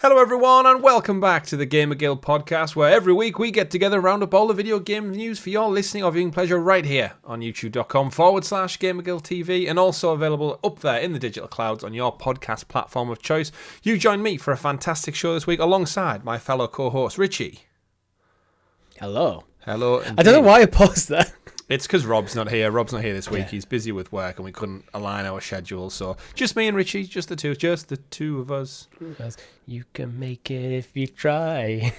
Hello everyone and welcome back to the GamerGuild Podcast, where every week we get together and round up all the video game news for your listening or viewing pleasure right here on youtube.com/GamerGuild TV, and also available up there in the digital clouds on your podcast platform of choice. You join me for a fantastic show this week alongside my fellow co-host Richie. Hello. Hello. Indeed. I don't know why I paused that. It's because Rob's not here. Rob's not here this week. Yeah. He's busy with work and we couldn't align our schedules. So just me and Richie, just the two of us. You can make it if you try.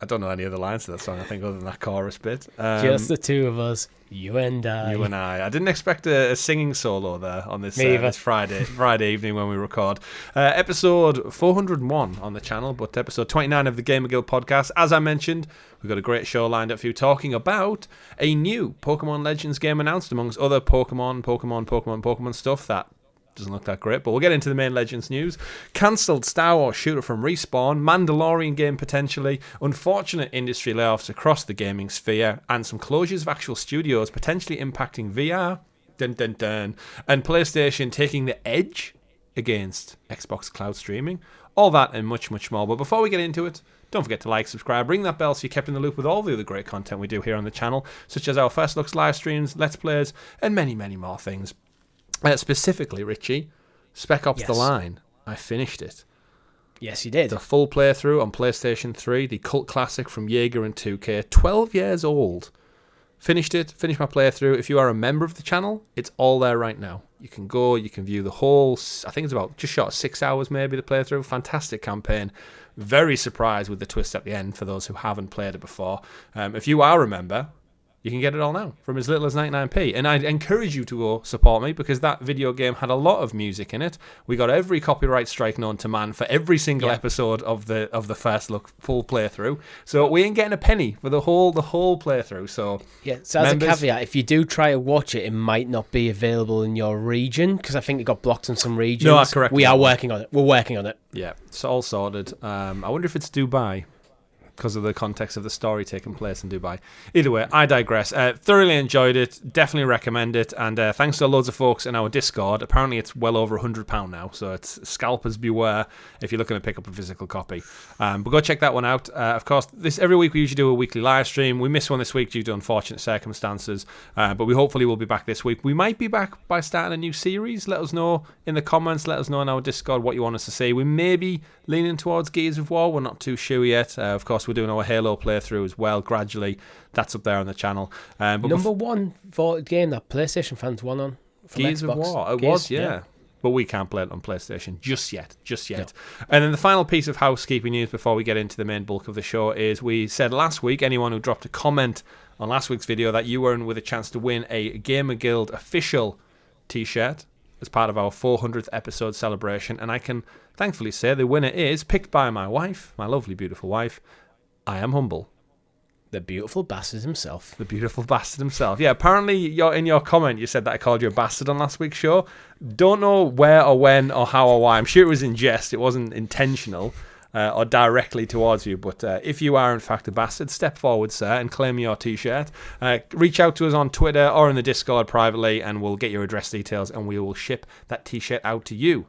I don't know any other lines to that song, I think, other than that chorus bit. Just the two of us, you and I. You and I didn't expect a singing solo there on this Friday evening when we record. Episode 401 on the channel, but episode 29 of the GamerGuild Podcast. As I mentioned, we've got a great show lined up for you, talking about a new Pokémon Legends game announced, amongst other Pokémon stuff that doesn't look that great, but we'll get into the main Legends news. Cancelled Star Wars shooter from Respawn, Mandalorian game potentially, unfortunate industry layoffs across the gaming sphere, and some closures of actual studios potentially impacting VR, and PlayStation taking the edge against Xbox cloud streaming. All that and much, much more. But before we get into it, don't forget to like, subscribe, ring that bell so you're kept in the loop with all the other great content we do here on the channel, such as our first looks, live streams, let's plays, and many, many more things. Specifically, Richie, Spec Ops The Line. I finished it. Yes, you did. The full playthrough on PlayStation 3, the cult classic from Jaeger and 2K, 12 years old. Finished my playthrough. If you are a member of the channel, it's all there right now. You can go, you can view the whole, I think it's about just short of 6 hours maybe, the playthrough. Fantastic campaign. Very surprised with the twist at the end for those who haven't played it before. If you are a member, you can get it all now from as little as 99p. And I'd encourage you to go support me, because that video game had a lot of music in it. We got every copyright strike known to man for every single episode of the first look full playthrough. So we ain't getting a penny for the whole playthrough. So so as a caveat, if you do try to watch it, it might not be available in your region, because I think it got blocked in some regions. No, that's correct. We are working on it. We're working on it. Yeah, it's all sorted. I wonder if it's Dubai, because of the context of the story taking place in Dubai. Either way, I digress. Thoroughly enjoyed it. Definitely recommend it. And thanks to loads of folks in our Discord. Apparently it's well over £100 now, so it's scalpers beware if you're looking to pick up a physical copy. But go check that one out. Of course, every week we usually do a weekly live stream. We missed one this week due to unfortunate circumstances, but we hopefully will be back this week. We might be back by starting a new series. Let us know in the comments. Let us know in our Discord what you want us to see. We may be leaning towards Gears of War. We're not too sure yet. Of course, we're doing our Halo playthrough as well gradually. That's up there on the channel. But Number one voted game that PlayStation fans won on. Gears Xbox. of War. It was, yeah. But we can't play it on PlayStation just yet. No. And then the final piece of housekeeping news before we get into the main bulk of the show is, we said last week, anyone who dropped a comment on last week's video, that you were in with a chance to win a GamerGuild official t-shirt as part of our 400th episode celebration. And I can thankfully say the winner is picked by my wife, my lovely, beautiful wife. I am humble. The beautiful bastard himself. The beautiful bastard himself. Yeah, apparently in your comment you said that I called you a bastard on last week's show. Don't know where or when or how or why. I'm sure it was in jest. It wasn't intentional or directly towards you. But if you are in fact a bastard, step forward, sir, and claim your t-shirt. Reach out to us on Twitter or in the Discord privately, and we'll get your address details and we will ship that t-shirt out to you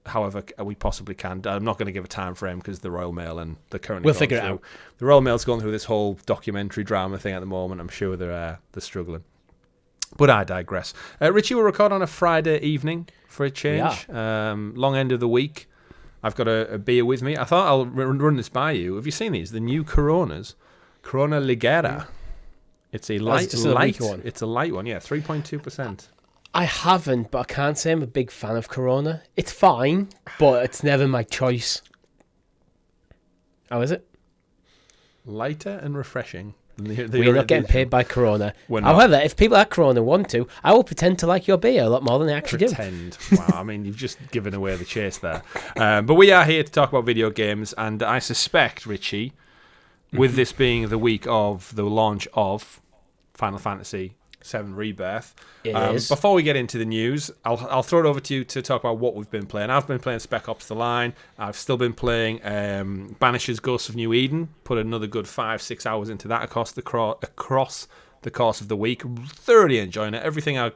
however we possibly can. I'm not going to give a time frame because the Royal Mail, and they're currently we'll figure it out. The Royal Mail's going through this whole documentary drama thing at the moment. I'm sure they're struggling. But I digress. Richie will record on a Friday evening for a change. Long end of the week. I've got a beer with me. I thought I'll run this by you. Have you seen these? The new Coronas. Corona Ligera. It's a light one. It's a light one, yeah, 3.2%. I haven't, but I can't say I'm a big fan of Corona. It's fine, but it's never my choice. How is it? Lighter and refreshing. We're not getting paid by Corona. However, if people at Corona want to, I will pretend to like your beer a lot more than I actually do. Wow, I mean, you've just given away the chase there. But we are here to talk about video games, and I suspect, Richie, with this being the week of the launch of Final Fantasy VII Rebirth. Before we get into the news, I'll throw it over to you to talk about what we've been playing. I've been playing Spec Ops The Line. I've still been playing Banisher's Ghosts of New Eden. Put another good 5-6 hours into that across the course of the week. Thoroughly enjoying it. Everything I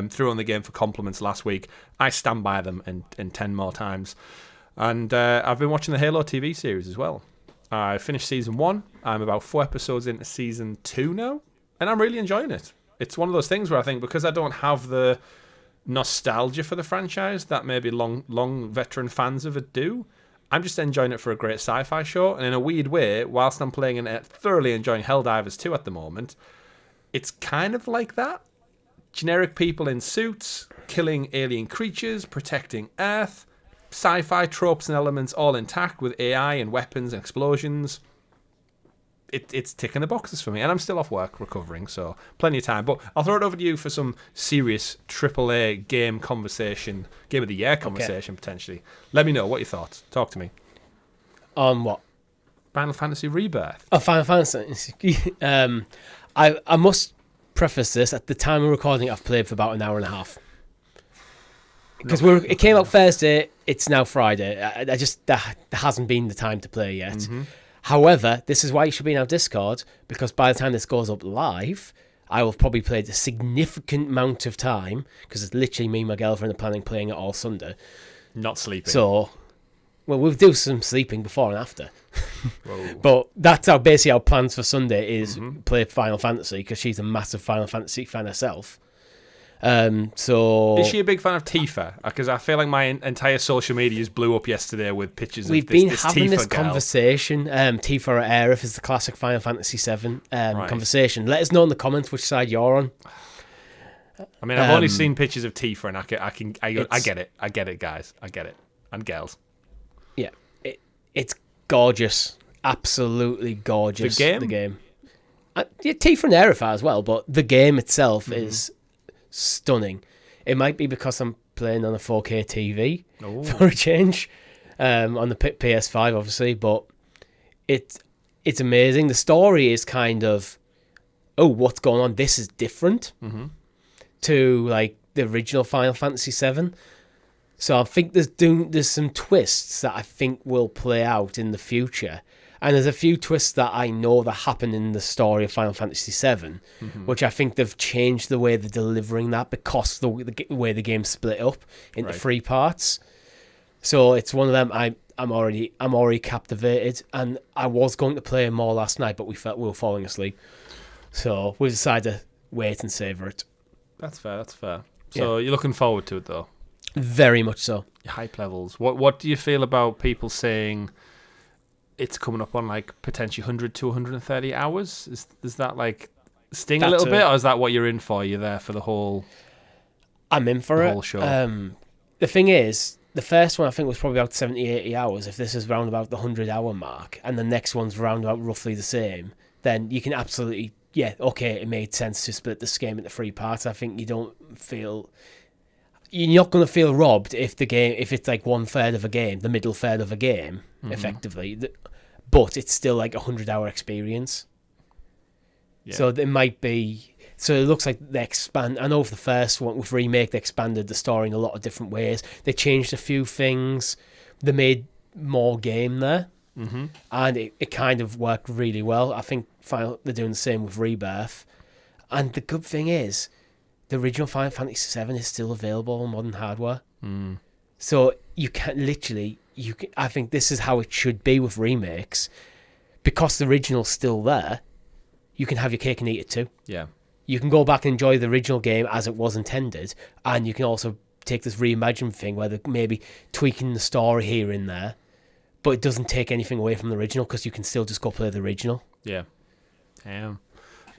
threw on the game for compliments last week, I stand by them and 10 more times. And I've been watching the Halo TV series as well. I finished season 1. I'm about 4 episodes into season 2 now, and I'm really enjoying it. It's one of those things where I think because I don't have the nostalgia for the franchise that maybe long veteran fans of it do, I'm just enjoying it for a great sci-fi show. And in a weird way, whilst I'm playing and thoroughly enjoying Helldivers 2 at the moment, it's kind of like that. Generic people in suits, killing alien creatures, protecting Earth, sci-fi tropes and elements all intact with AI and weapons and explosions. It's ticking the boxes for me, and I'm still off work recovering, so plenty of time. But I'll throw it over to you for some serious AAA game conversation, game of the year conversation potentially. Let me know what your thoughts. Talk to me. On what? Final Fantasy Rebirth. Oh, Final Fantasy. I must preface this. At the time of recording, I've played for about an hour and a half. Because it came out Thursday, it's now Friday. There hasn't been the time to play yet. Mm-hmm. However, this is why you should be in our Discord, because by the time this goes up live, I will have probably played a significant amount of time, because it's literally me and my girlfriend are planning playing it all Sunday. Not sleeping. So, well, we'll do some sleeping before and after. But that's basically our plans for Sunday is play Final Fantasy, because she's a massive Final Fantasy fan herself. So is she a big fan of Tifa? Because I feel like my entire social media blew up yesterday with pictures We've of this been having Tifa this girl. Conversation. Tifa or Aerith is the classic Final Fantasy VII conversation. Let us know in the comments which side you're on. I mean, I've only seen pictures of Tifa, and I get it, guys, I get it, and girls. Yeah, it's gorgeous, absolutely gorgeous. The game. Tifa and Aerith are as well, but the game itself is stunning. It might be because I'm playing on a 4K TV for a change, on the PS5 obviously, but it's amazing. The story is kind of, what's going on? This is different to like the original Final Fantasy VII. So I think there's some twists that I think will play out in the future. And there's a few twists that I know that happen in the story of Final Fantasy VII, which I think they've changed the way they're delivering that because the way the game's split up into 3 parts. So it's one of them. I'm already captivated, and I was going to play more last night, but we were falling asleep. So we decided to wait and savor it. That's fair. So you're looking forward to it, though? Very much so. Your hype levels. What do you feel about people saying it's coming up on like potentially 100 to 130 hours? Is that like sting a little bit, or is that what you're in for? You're there for the whole... I'm in for it. Whole show. The thing is, the first one I think was probably about 70, 80 hours. If this is round about the 100-hour mark, and the next one's round about roughly the same, then you can absolutely... Yeah, okay, it made sense to split this game into 3 parts. I think you're not going to feel robbed if it's like 1/3 of a game, the middle third of a game, effectively. But it's still like a 100-hour experience. Yeah. So there might be. So it looks like they expand. I know for the first one with Remake, they expanded the story in a lot of different ways. They changed a few things. They made more game there, and it kind of worked really well. I think they're doing the same with Rebirth. And the good thing is, the original Final Fantasy VII is still available on modern hardware. So you can literally, I think this is how it should be with remakes. Because the original's still there, you can have your cake and eat it too. Yeah. You can go back and enjoy the original game as it was intended, and you can also take this reimagined thing where they're maybe tweaking the story here and there, but it doesn't take anything away from the original because you can still just go play the original. Yeah.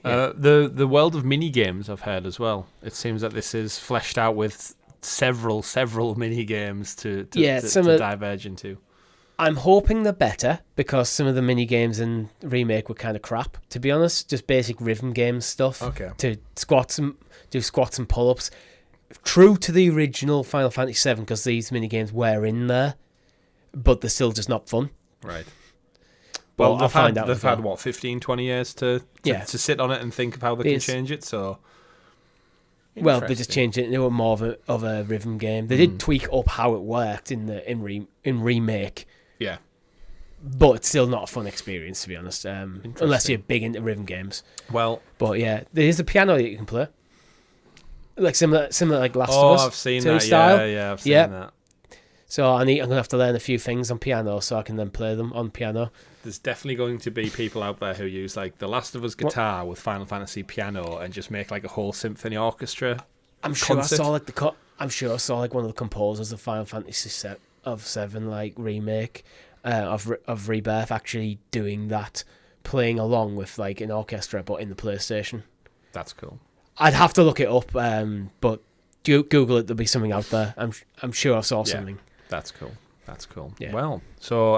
The world of mini games I've heard as well. It seems that this is fleshed out with several mini games to diverge into. I'm hoping they're better because some of the mini games in Remake were kind of crap, to be honest. Just basic rhythm game stuff. Okay. To do squats and pull-ups. True to the original Final Fantasy VII because these mini games were in there, but they're still just not fun. Right. Well, they've had what, 15, 20 years to sit on it and think of how they can change it. So, well, they just changed it into more of a rhythm game. They did tweak up how it worked in Remake. Yeah, but it's still not a fun experience, to be honest. Unless you're big into rhythm games. Well, but yeah, there is a piano that you can play, like similar like Last of Us. I've seen that. Style. Yeah, I've seen that. So I'm going to have to learn a few things on piano so I can then play them on piano. There's definitely going to be people out there who use like the Last of Us guitar with Final Fantasy piano and just make like a whole symphony orchestra. I'm sure I saw like one of the composers of Final Fantasy VII like remake of Rebirth actually doing that, playing along with like an orchestra but in the PlayStation. That's cool. I'd have to look it up, but Google it. There'll be something out there. I'm sure I saw something. That's cool. That's cool. Yeah. Well, so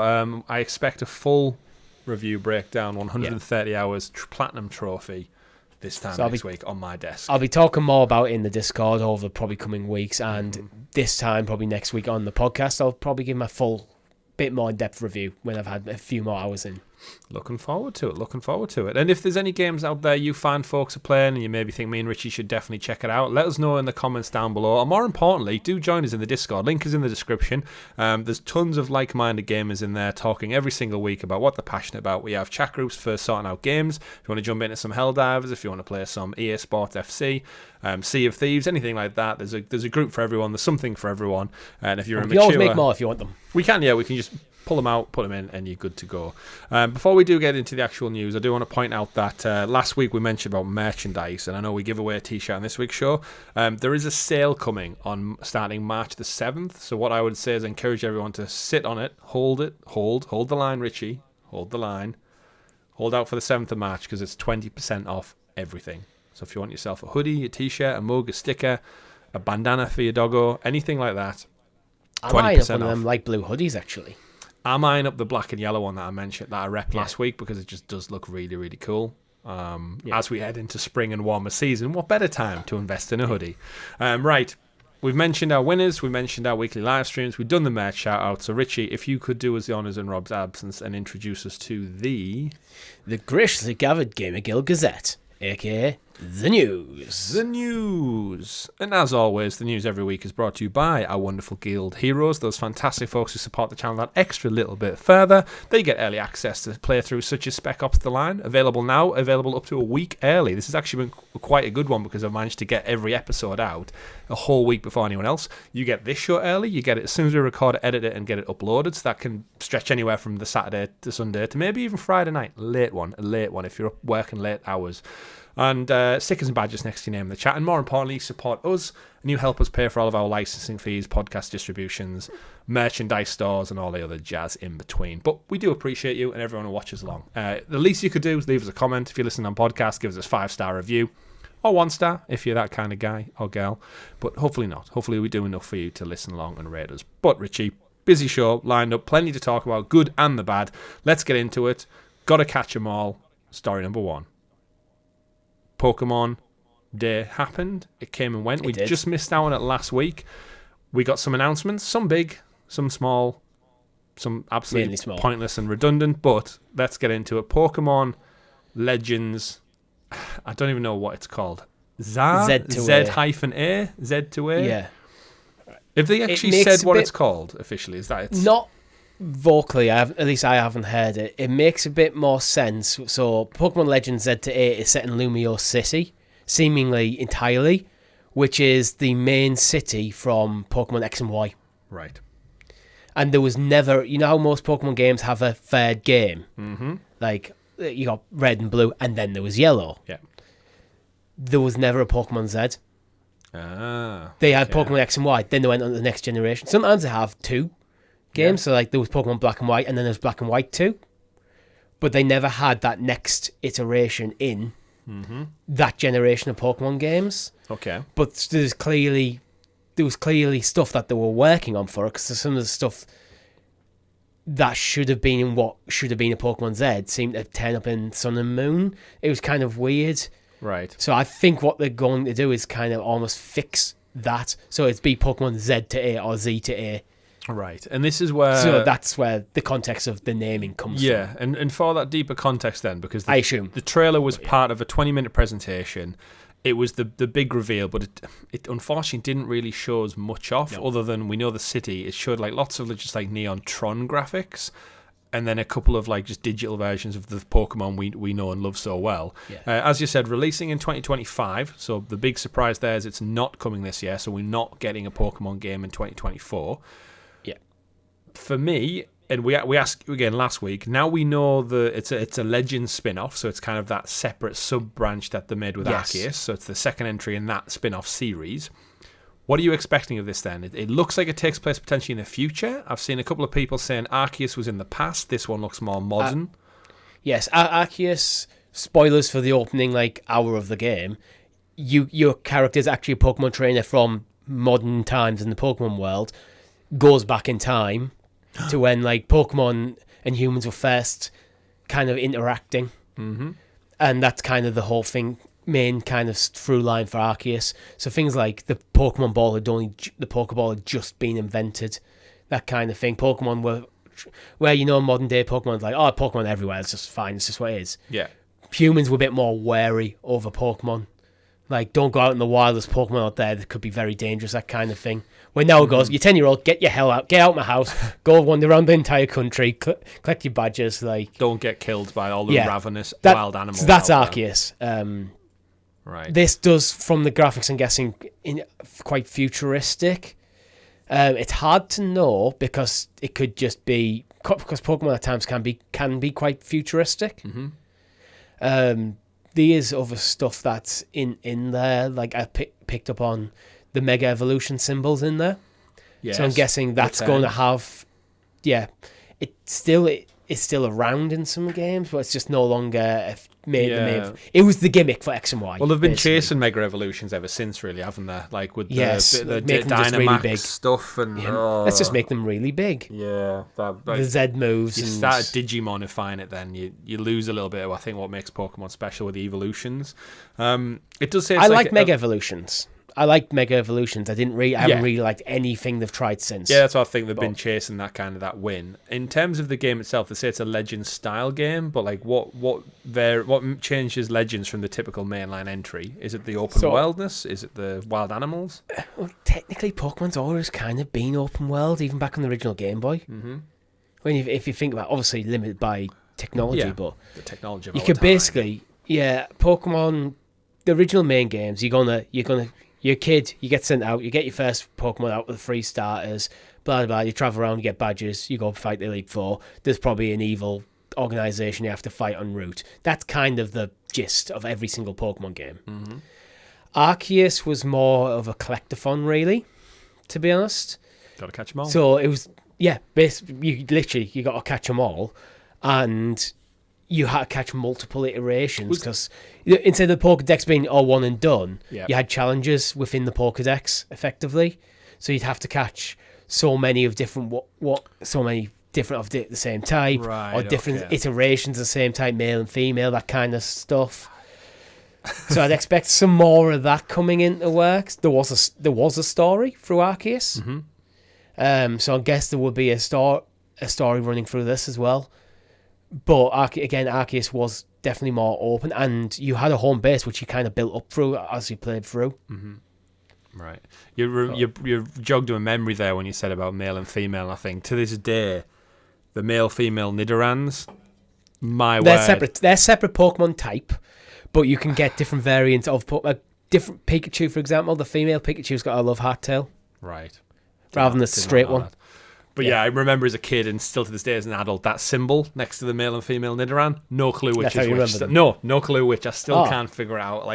I expect a full review breakdown, 130 hours platinum trophy this time next week on my desk. I'll be talking more about it in the Discord over the probably coming weeks, and this time probably next week on the podcast I'll probably give my full bit more in-depth review when I've had a few more hours in. Looking forward to it. And if there's any games out there you find folks are playing and you maybe think me and Richie should definitely check it out, let us know in the comments down below. Or more importantly, do join us in the Discord. Link is in the description. There's tons of like-minded gamers in there talking every single week about what they're passionate about. We have chat groups for sorting out games. If you want to jump into some Helldivers, if you want to play some EA Sports FC, Sea of Thieves, anything like that, there's a group for everyone. There's something for everyone. And if you're a mature... You always make more if you want them. We can just pull them out, put them in, and you're good to go. Before we do get into the actual news, I do want to point out that last week we mentioned about merchandise, and I know we give away a t-shirt on this week's show. There is a sale coming on starting March the 7th, so what I would say is encourage everyone to sit on it, hold the line, Richie, hold the line, hold out for the 7th of March, because it's 20% off everything. So if you want yourself a hoodie, a t-shirt, a mug, a sticker, a bandana for your doggo, anything like that, 20% I might have one off. of them light blue hoodies, actually. I'm eyeing up the black and yellow one that I mentioned, that I repped last week, because it just does look really, really cool. As we head into spring and warmer season, what better time to invest in a hoodie? Right, we've mentioned our winners, we mentioned our weekly live streams, we've done the merch shout out. So Richie, if you could do us the honours in Rob's absence and introduce us to the graciously gathered GamerGuild Gazette, aka the news. The news. And as always, the news every week is brought to you by our wonderful guild heroes, those fantastic folks who support the channel that extra little bit further. They get early access to playthroughs such as Spec Ops The Line, available up to a week early. This has actually been quite a good one because I've managed to get every episode out a whole week before anyone else. You get this show early, you get it as soon as we record it, edit it, and get it uploaded, so that can stretch anywhere from the Saturday to Sunday to maybe even Friday night. A late one if you're up working late hours. And stickers and badges next to your name in the chat. And more importantly, support us and you help us pay for all of our licensing fees, podcast distributions, merchandise stores, and all the other jazz in between. But we do appreciate you and everyone who watches along. The least you could do is leave us a comment. If you're listening on podcast, give us a 5-star review. Or 1-star if you're that kind of guy or girl. But hopefully not. Hopefully we do enough for you to listen along and rate us. But Richie, busy show, lined up, plenty to talk about, good and the bad. Let's get into it. Gotta catch 'em all. Story number 1. Pokemon Day happened. It came and went. We just missed out on it last week. We got some announcements, some big, some small, some absolutely pointless and redundant, but let's get into it. Pokemon Legends, I don't even know what it's called. Z-A? Z-A? Yeah. If they actually said what it's called officially, is that it's... Not vocally, at least I haven't heard it. It makes a bit more sense. So Pokemon Legends Z-A is set in Lumio City, seemingly entirely, which is the main city from Pokemon X and Y. Right. And there was never... You know how most Pokemon games have a third game? Mm-hmm. Like, you got Red and Blue, and then there was Yellow. Yeah. There was never a Pokemon Z. They had Pokemon X and Y, then they went on to the next generation. Sometimes they have 2 games, so like there was Pokemon Black and White, and then there's Black and White 2, but they never had that next iteration in that generation of Pokemon games. Okay, but there was clearly stuff that they were working on for it, because some of the stuff that should have been in what should have been a Pokemon Z seemed to turn up in Sun and Moon. It was kind of weird, right? So I think what they're going to do is kind of almost fix that, so it's be Pokemon Z-A or Z-A. Right, and this is where... So that's where the context of the naming comes from. Yeah, and for that deeper context then, because I assume the trailer was part of a 20-minute presentation. It was the big reveal, but it unfortunately didn't really show us much off, other than we know the city. It showed like lots of just like neon Tron graphics, and then a couple of like just digital versions of the Pokemon we know and love so well. Yeah. As you said, releasing in 2025, so the big surprise there is it's not coming this year, so we're not getting a Pokemon game in 2024. Yeah. For me, and we asked you again last week, now we know that it's a Legends spin-off, so it's kind of that separate sub-branch that they made with Arceus, so it's the second entry in that spin-off series. What are you expecting of this then? It looks like it takes place potentially in the future. I've seen a couple of people saying Arceus was in the past. This one looks more modern. Yes, Arceus, spoilers for the opening hour of the game, your character's actually a Pokemon trainer from modern times in the Pokemon world, goes back in time to when Pokemon and humans were first kind of interacting. Mm-hmm. And that's kind of the whole thing, main kind of through line for Arceus. So things like the Pokemon Ball the Pokeball had just been invented, that kind of thing. Pokemon were, where modern day Pokemon's Pokemon everywhere, it's just fine, it's just what it is. Yeah. Humans were a bit more wary over Pokemon. Don't go out in the wild, there's Pokemon out there that could be very dangerous, that kind of thing. Where now it goes, you're 10-year-old, get your hell out, get out of my house, go wander around the entire country, collect your badges. Don't get killed by all the ravenous wild animals. So that's Arceus. Right. This does, from the graphics, I'm guessing, quite futuristic. It's hard to know because it could just be, because Pokemon at times can be quite futuristic. Mm-hmm. There's other stuff that's in there, I picked up on the Mega Evolution symbols in there. Yes. So I'm guessing that's going to have, it's still around in some games, but it's just no longer made the main. It was the gimmick for X and Y. Well, they've been chasing Mega Evolutions ever since, really, haven't they? With the Dynamax really big stuff. And let's just make them really big. Yeah. The Z moves. You start Digimonifying it, then you lose a little bit of, I think, what makes Pokemon special with the evolutions. It does say I like Mega Evolutions. I like Mega Evolutions. I haven't really liked anything they've tried since. Yeah, that's what I think. They've been chasing that win. In terms of the game itself, they say it's a Legends style game, but what changes Legends from the typical mainline entry? Is it the open worldness? Is it the wild animals? Well, technically, Pokemon's always kind of been open world, even back on the original Game Boy. Mm-hmm. If you think about, obviously limited by technology, but the technology of you could basically, Pokemon, the original main games, you're a kid, you get sent out, you get your first Pokemon out with free starters, blah, blah, blah, you travel around, you get badges, you go fight the Elite Four, there's probably an evil organisation you have to fight en route. That's kind of the gist of every single Pokemon game. Mm-hmm. Arceus was more of a collectathon, really, to be honest. Got to catch them all. So it was, basically, you got to catch them all, and you had to catch multiple iterations because instead of the Pokedex being all one and done, you had challenges within the Pokedex effectively. So you'd have to catch so many of different so many different of the same type, or different iterations of the same type, male and female, that kind of stuff. So I'd expect some more of that coming into works. There was a story through Arceus, so I guess there would be a story running through this as well. But again, Arceus was definitely more open, and you had a home base which you kind of built up through as you played through. Mm-hmm. Right. You jogged a memory there when you said about male and female. I think to this day, the male-female Nidorans, they're separate Pokemon type, but you can get different variants of different Pikachu, for example. The female Pikachu's got a love heart tail, right, rather than the straight one. But I remember as a kid, and still to this day as an adult, that symbol next to the male and female Nidoran, no clue which is which. No clue which. I still can't figure out.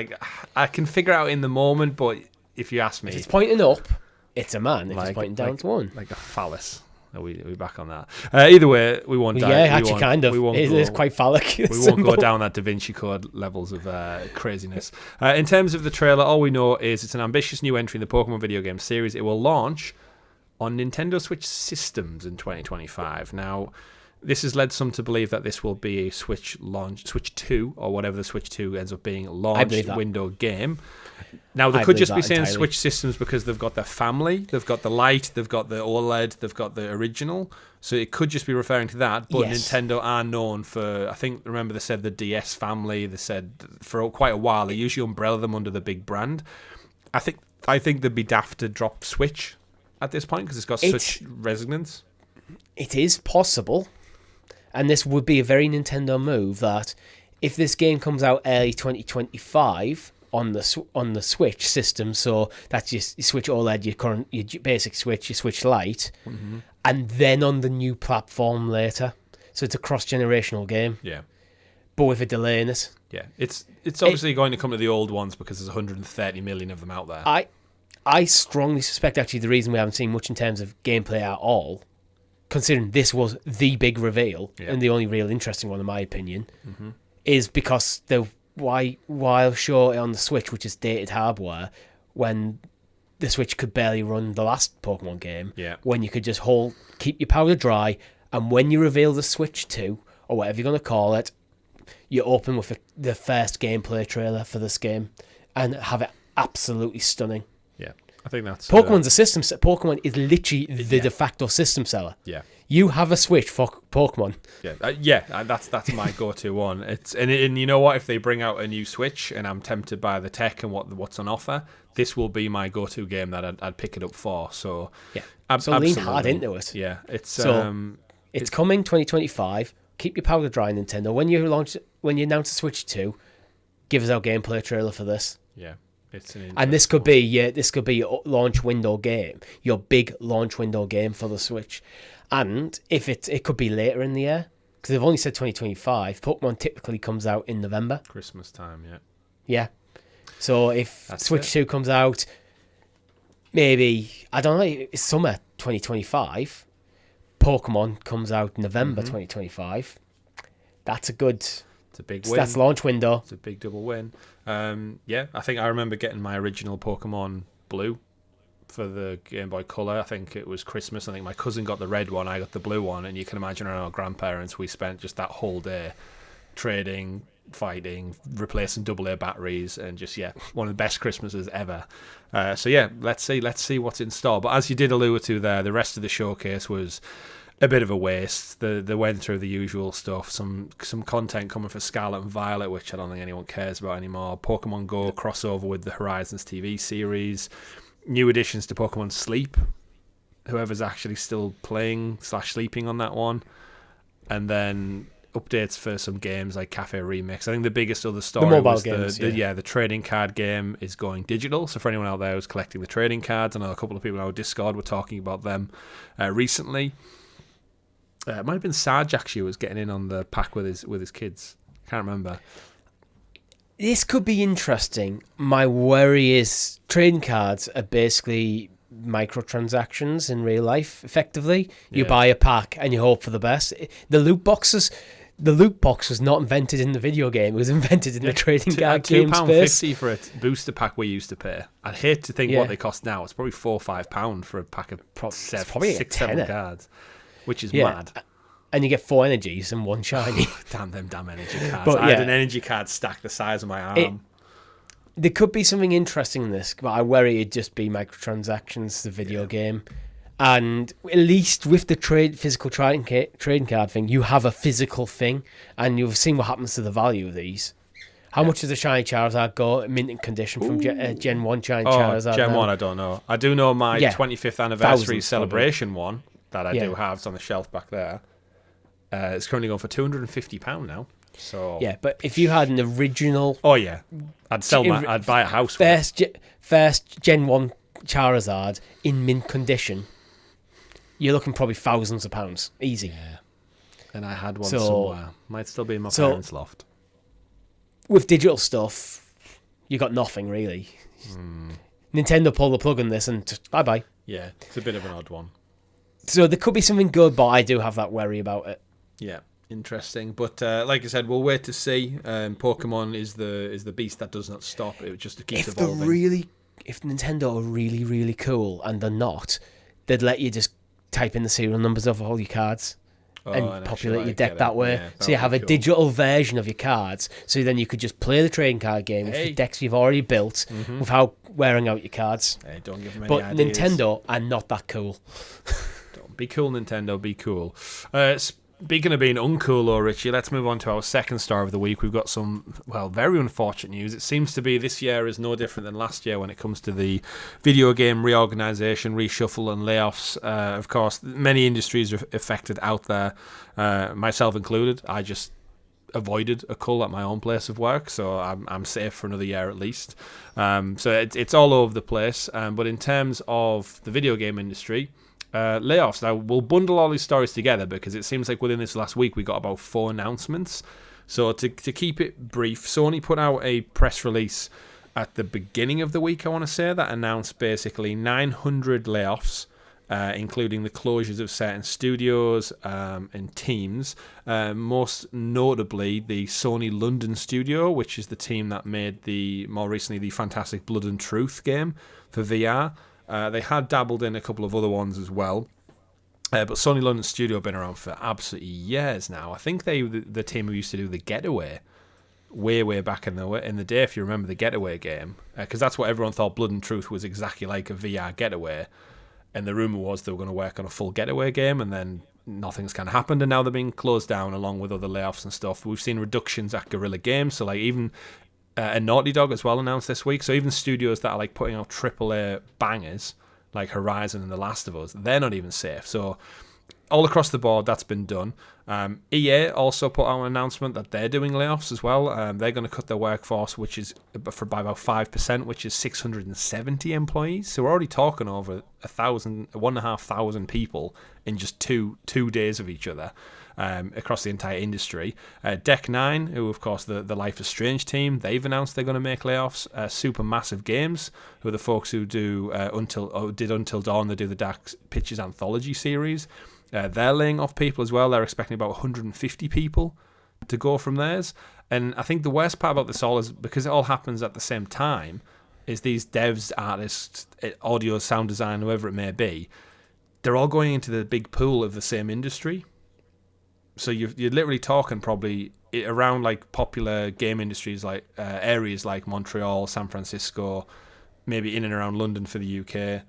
I can figure out in the moment, but if you ask me, if it's pointing up, it's a man. If it's pointing down, to one. Like a phallus. Are we back on that? Either way, we won't die. Yeah, actually, kind of. It is quite phallic. We won't go down that Da Vinci Code levels of craziness. In terms of the trailer, all we know is it's an ambitious new entry in the Pokemon video game series. It will launch on Nintendo Switch systems in 2025. Now, this has led some to believe that this will be a Switch 2, or whatever the Switch 2 ends up being, launched window game. Now, they could just be saying Switch systems because they've got the family, they've got the Lite, they've got the OLED, they've got the original. So it could just be referring to that. But Nintendo are known for, remember they said the DS family, they said for quite a while, they usually umbrella them under the big brand. I think they'd be daft to drop Switch at this point because it's got such resonance. It is possible, and this would be a very Nintendo move, that if this game comes out early 2025 on the Switch system, so that's your Switch OLED, your basic Switch, your Switch Lite, and then on the new platform later. So it's a cross-generational game. Yeah. But with a delay in it. Yeah. It's obviously going to come to the old ones because there's 130 million of them out there. I strongly suspect, actually, the reason we haven't seen much in terms of gameplay at all, considering this was the big reveal, and the only real interesting one, in my opinion, is because while sure on the Switch, which is dated hardware, when the Switch could barely run the last Pokemon game, when you could just keep your powder dry, and when you reveal the Switch 2, or whatever you're going to call it, you open with the first gameplay trailer for this game, and have it absolutely stunning. Yeah, I think that's... Pokemon's a system... Pokemon is literally the de facto system seller. Yeah. You have a Switch for Pokemon. Yeah, that's my go-to one. And you know what? If they bring out a new Switch and I'm tempted by the tech and what's on offer, this will be my go-to game that I'd pick it up for. So yeah, so lean hard into it. Yeah, it's coming 2025. Keep your powder dry, Nintendo. When you announce the Switch 2, give us our gameplay trailer for this. Yeah. And this could be a launch window game, your big launch window game for the Switch. And if it could be later in the year, because they've only said 2025. Pokemon typically comes out in November. Christmas time, yeah. Yeah. So if Switch 2 comes out, maybe, I don't know, it's summer 2025. Pokemon comes out November 2025. That's a good... It's a big win. That's launch window. It's a big double win. Yeah, I think I remember getting my original Pokemon Blue for the Game Boy Color. I think it was Christmas. I think my cousin got the red one, I got the blue one, and you can imagine around our grandparents, we spent just that whole day trading, fighting, replacing AA batteries, and just one of the best Christmases ever. So yeah, let's see what's in store. But as you did allude to there, the rest of the showcase was a bit of a waste. They went through the usual stuff. Some content coming for Scarlet and Violet, which I don't think anyone cares about anymore. Pokemon Go crossover with the Horizons TV series. New additions to Pokemon Sleep. Whoever's actually still playing / sleeping on that one. And then updates for some games like Cafe Remix. I think the biggest other story was the trading card game is going digital. So for anyone out there who's collecting the trading cards, I know a couple of people on our Discord were talking about them recently. It might have been Sarge actually was getting in on the pack with his kids. Can't remember. This could be interesting. My worry is trading cards are basically microtransactions in real life, effectively. You buy a pack and you hope for the best. The loot box was not invented in the video game. It was invented in the trading card game space. £2.50 for a booster pack we used to pay. I'd hate to think what they cost now. It's probably £4 or £5 for a pack of six, 7 cards, which is mad. And you get 4 energies and 1 shiny. Damn them damn energy cards. But, I had an energy card stacked the size of my arm. There could be something interesting in this, but I worry it'd just be microtransactions, the video game. And at least with the physical trading card thing, you have a physical thing, and you've seen what happens to the value of these. How much does the shiny Charizard go mint condition from Gen 1 shiny Charizard? Gen 1, I don't know. I do know my 25th anniversary celebration one that I do have. It's on the shelf back there. It's currently going for £250 now. So but if you had an original, I'd buy a house. First Gen 1 Charizard in mint condition, you're looking probably thousands of pounds, easy. Yeah, and I had one somewhere. Might still be in my parents' loft. With digital stuff, you got nothing really. Nintendo pulled the plug on this, and bye bye. Yeah, it's a bit of an odd one. So there could be something good, but I do have that worry about it. Yeah, interesting. But like I said, we'll wait to see. Pokemon is the beast that does not stop. It just keeps evolving. If Nintendo are really, really cool, and they're not, they'd let you just type in the serial numbers of all your cards and populate your deck that way. Yeah, so you have a digital version of your cards, so then you could just play the trading card game with the decks you've already built without wearing out your cards. Hey, don't give them any ideas. But Nintendo are not that cool. Don't be cool, Nintendo. Be cool. Speaking of being uncool, though, Richie, let's move on to our second star of the week. We've got some, very unfortunate news. It seems to be this year is no different than last year when it comes to the video game reorganisation, reshuffle and layoffs. Of course, many industries are affected out there, myself included. I just avoided a cull at my own place of work, so I'm safe for another year at least. So it's all over the place. But in terms of the video game industry, layoffs. Now, we'll bundle all these stories together because it seems like within this last week we got about 4 announcements. So to keep it brief, Sony put out a press release at the beginning of the week, I want to say, that announced basically 900 layoffs, including the closures of certain studios and teams. Most notably, the Sony London studio, which is the team that made more recently the fantastic Blood and Truth game for VR. They had dabbled in a couple of other ones as well. But Sony London studio have been around for absolutely years now. I think the team who used to do the Getaway way back in the day, if you remember the Getaway game, because that's what everyone thought Blood and Truth was exactly like a VR Getaway, and the rumor was they were going to work on a full Getaway game, and then nothing's kind of happened, and now they're being closed down along with other layoffs and stuff. We've seen reductions at Guerrilla Games, so like even and Naughty Dog as well announced this week, so even studios that are like putting out AAA bangers like Horizon and The Last of Us, they're not even safe. So all across the board, that's been done. EA also put out an announcement that they're doing layoffs as well. They're going to cut their workforce, which is by about 5%, which is 670 employees. So we're already talking over 1,500 people in just two days of each other across the entire industry. Deck 9, who of course the Life is Strange team, they've announced they're going to make layoffs. Supermassive Games, who are the folks who did Until Dawn, they do the Dark Pictures anthology series. They're laying off people as well. They're expecting about 150 people to go from theirs. And I think the worst part about this all is because it all happens at the same time, is these devs, artists, audio, sound design, whoever it may be, they're all going into the big pool of the same industry. So you're literally talking probably around like popular game industries, like areas like Montreal, San Francisco, maybe in and around London for the UK.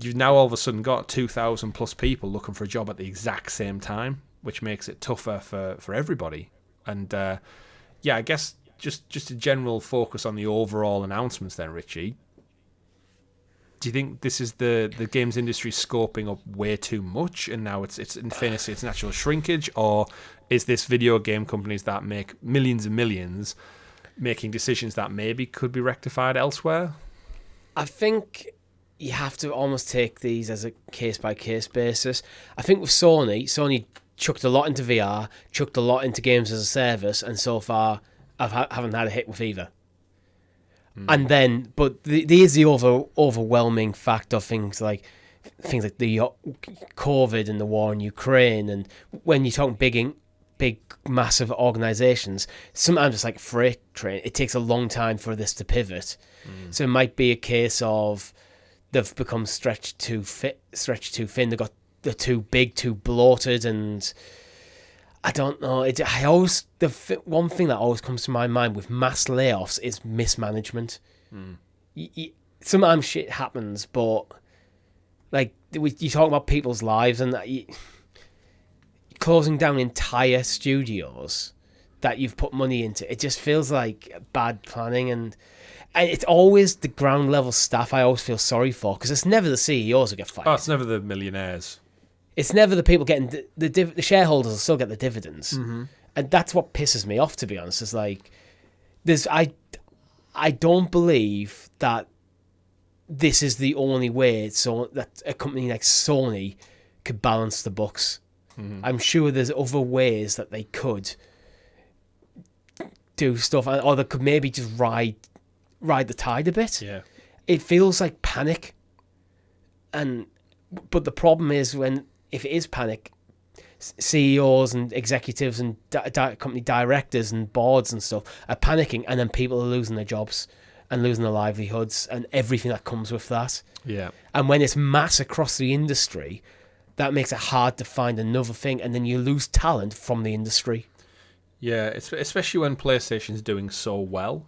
You've now all of a sudden got 2,000 plus people looking for a job at the exact same time, which makes it tougher for everybody. And I guess just a general focus on the overall announcements then, Richie. Do you think this is the games industry scoping up way too much, and now it's in fairness it's natural shrinkage, or is this video game companies that make millions and millions making decisions that maybe could be rectified elsewhere? I think you have to almost take these as a case-by-case basis. I think with Sony chucked a lot into VR, chucked a lot into games as a service, and so far haven't had a hit with either. And then, but there's the overwhelming fact of things like the COVID and the war in Ukraine, and when you're talking big, massive organisations, sometimes it's like freight train. It takes a long time for this to pivot. So it might be a case of they've become stretched too thin. They're too big, too bloated, and I don't know. One thing that always comes to my mind with mass layoffs is mismanagement. Sometimes shit happens, but like you talk about people's lives and that closing down entire studios that you've put money into. It just feels like bad planning, and it's always the ground level staff I always feel sorry for, because it's never the CEOs who get fired. Oh, it's never the millionaires. It's never the people getting the shareholders will still get the dividends, and that's what pisses me off. To be honest, it's like I don't believe that this is the only way so that a company like Sony could balance the books. I'm sure there's other ways that they could do stuff, or they could maybe just ride the tide a bit. Yeah, it feels like panic, but the problem is if it is panic, CEOs and executives and company directors and boards and stuff are panicking, and then people are losing their jobs and losing their livelihoods and everything that comes with that. Yeah. And when it's mass across the industry, that makes it hard to find another thing, and then you lose talent from the industry. Yeah, especially when PlayStation's doing so well,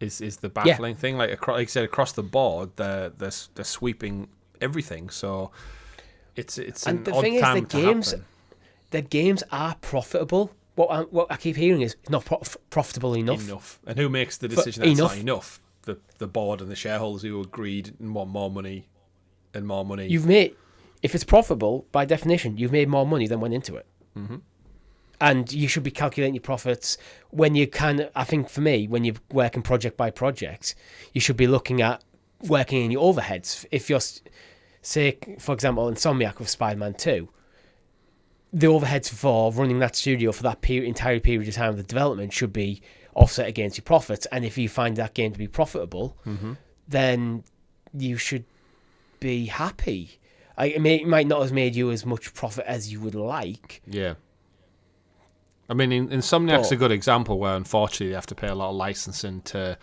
is the baffling thing. Like I said, across the board, they're sweeping everything. So it's an odd time to happen. The games are profitable. What I keep hearing is not profitable enough. And who makes the decision that's not enough? The board and the shareholders who agreed and want more money and more money. If it's profitable, by definition, you've made more money than went into it. And you should be calculating your profits when you I think for me, when you're working project by project, you should be looking at working in your overheads. If you're say, for example, Insomniac with Spider-Man 2, the overheads for running that studio for that entire period of time of the development should be offset against your profits. And if you find that game to be profitable, then you should be happy. It might not have made you as much profit as you would like. Yeah. I mean, Insomniac's a good example where, unfortunately, they have to pay a lot of licensing to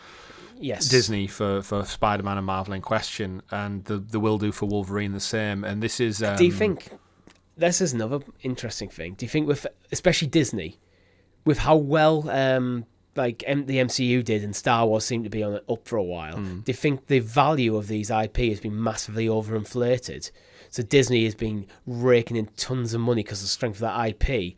Disney for Spider-Man and Marvel in question, and the will do for Wolverine the same. And this is... do you think... This is another interesting thing. Do you think, with especially Disney, with how well the MCU did and Star Wars seemed to be on it up for a while, do you think the value of these IP has been massively overinflated? So Disney has been raking in tons of money because of the strength of that IP,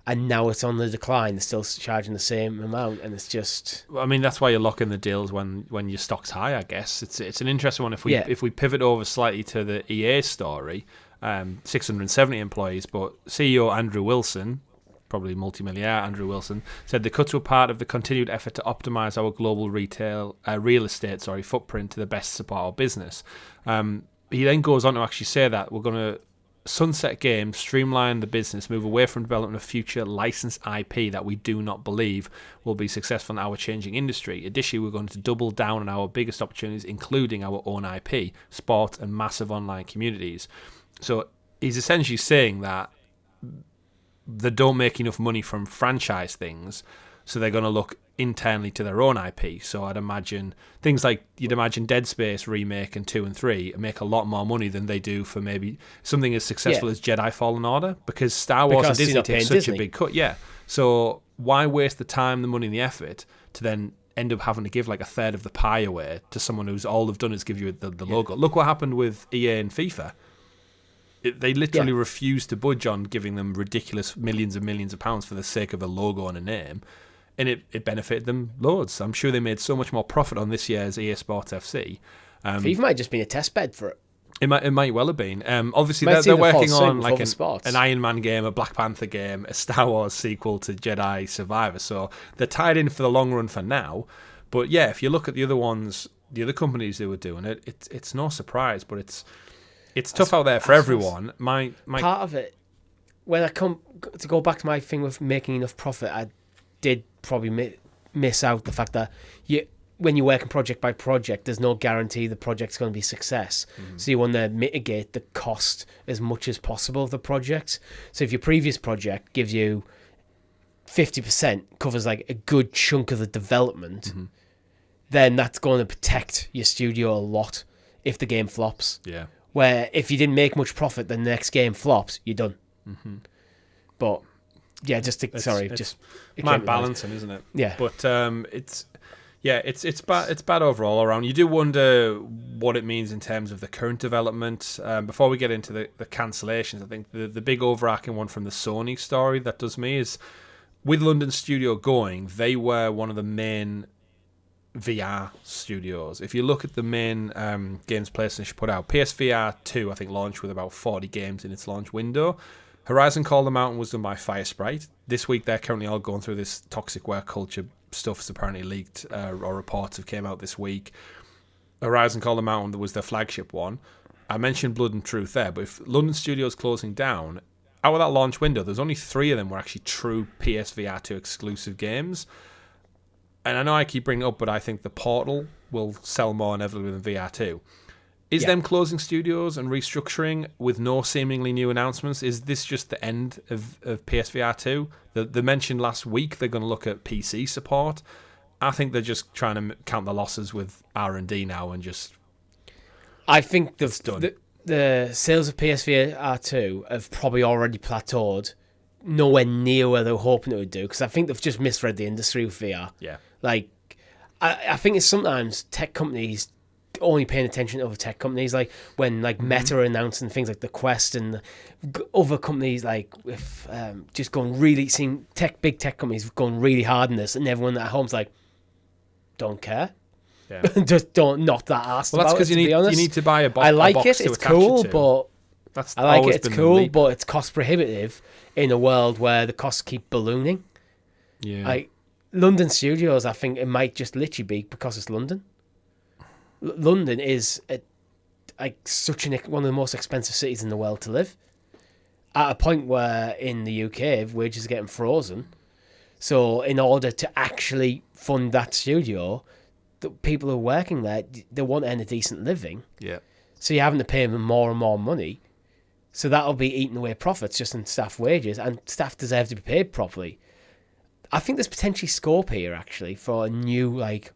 and now it's on the decline. They're still charging the same amount, and it's just... I mean, that's why you lock in the deals when your stock's high, I guess. It's an interesting one. If we pivot over slightly to the EA story... 670 employees, but CEO Andrew Wilson, probably multimillionaire Andrew Wilson, said the cuts were part of the continued effort to optimize our global real estate footprint to the best support our business. He then goes on to actually say that we're going to sunset games, streamline the business, move away from development of future licensed IP that we do not believe will be successful in our changing industry. Additionally, we're going to double down on our biggest opportunities, including our own IP, sport, and massive online communities. So he's essentially saying that they don't make enough money from franchise things, so they're going to look internally to their own IP. So I'd imagine things like Dead Space remake and 2 and 3 make a lot more money than they do for maybe something as successful as Jedi Fallen Order, because Star Wars and Disney take such a big cut. Yeah. So why waste the time, the money, and the effort to then end up having to give like a third of the pie away to someone who's all they've done is give you the logo? Look what happened with EA and FIFA. They literally refused to budge on giving them ridiculous millions and millions of pounds for the sake of a logo and a name, and it benefited them loads. I'm sure they made so much more profit on this year's EA Sports FC. FIFA might have just been a test bed for it. It might well have been. Obviously, they're working on like an Iron Man game, a Black Panther game, a Star Wars sequel to Jedi Survivor, so they're tied in for the long run for now. But yeah, if you look at the other ones, the other companies that were doing it, it's no surprise, but it's tough out there for everyone. My part of it, when I come to go back to my thing with making enough profit, I did probably miss out the fact that when you're working project by project, there's no guarantee the project's going to be a success. So you want to mitigate the cost as much as possible of the project. So if your previous project gives you 50%, covers like a good chunk of the development, then that's going to protect your studio a lot if the game flops. Yeah. Where if you didn't make much profit, the next game flops, you're done. But yeah, it's mind balancing, isn't it? Yeah. But it's bad overall around. You do wonder what it means in terms of the current development. Before we get into the cancellations, I think the big overarching one from the Sony story that does me is, with London studio going, they were one of the main VR studios. If you look at the main games PlayStation put out, PSVR 2 I think launched with about 40 games in its launch window. Horizon Call of the Mountain was done by Firesprite. This week they're currently all going through this toxic work culture stuff that's apparently leaked, or reports have came out this week. Horizon Call of the Mountain was their flagship one. I mentioned Blood and Truth there, but if London Studios closing down, out of that launch window, there's only 3 of them were actually true PSVR 2 exclusive games. And I know I keep bringing it up, but I think the Portal will sell more inevitably than VR2. Is them closing studios and restructuring with no seemingly new announcements, is this just the end of PSVR 2? They mentioned last week they're going to look at PC support. I think they're just trying to count the losses with R&D now and just... I think the sales of PSVR 2 have probably already plateaued, nowhere near where they were hoping it would do, because I think they've just misread the industry with VR. Yeah. Like, I think it's sometimes tech companies only paying attention to other tech companies, like when like Meta are announcing things like the Quest, and other companies like with just going really, seeing big tech companies going really hard in this, and everyone at home's like, don't care. Yeah. Just not that asked. Well, that's because you need to buy a box. I like it. It's cool, but it's cool, but it's cost prohibitive in a world where the costs keep ballooning. Yeah. Like London studios, I think it might just literally be because it's London. London is like one of the most expensive cities in the world to live. At a point where in the UK wages are getting frozen, so in order to actually fund that studio, the people who are working there, they want to earn a decent living. Yeah. So you're having to pay them more and more money. So that'll be eating away profits just in staff wages, and staff deserve to be paid properly. I think there's potentially scope here, actually, for a new like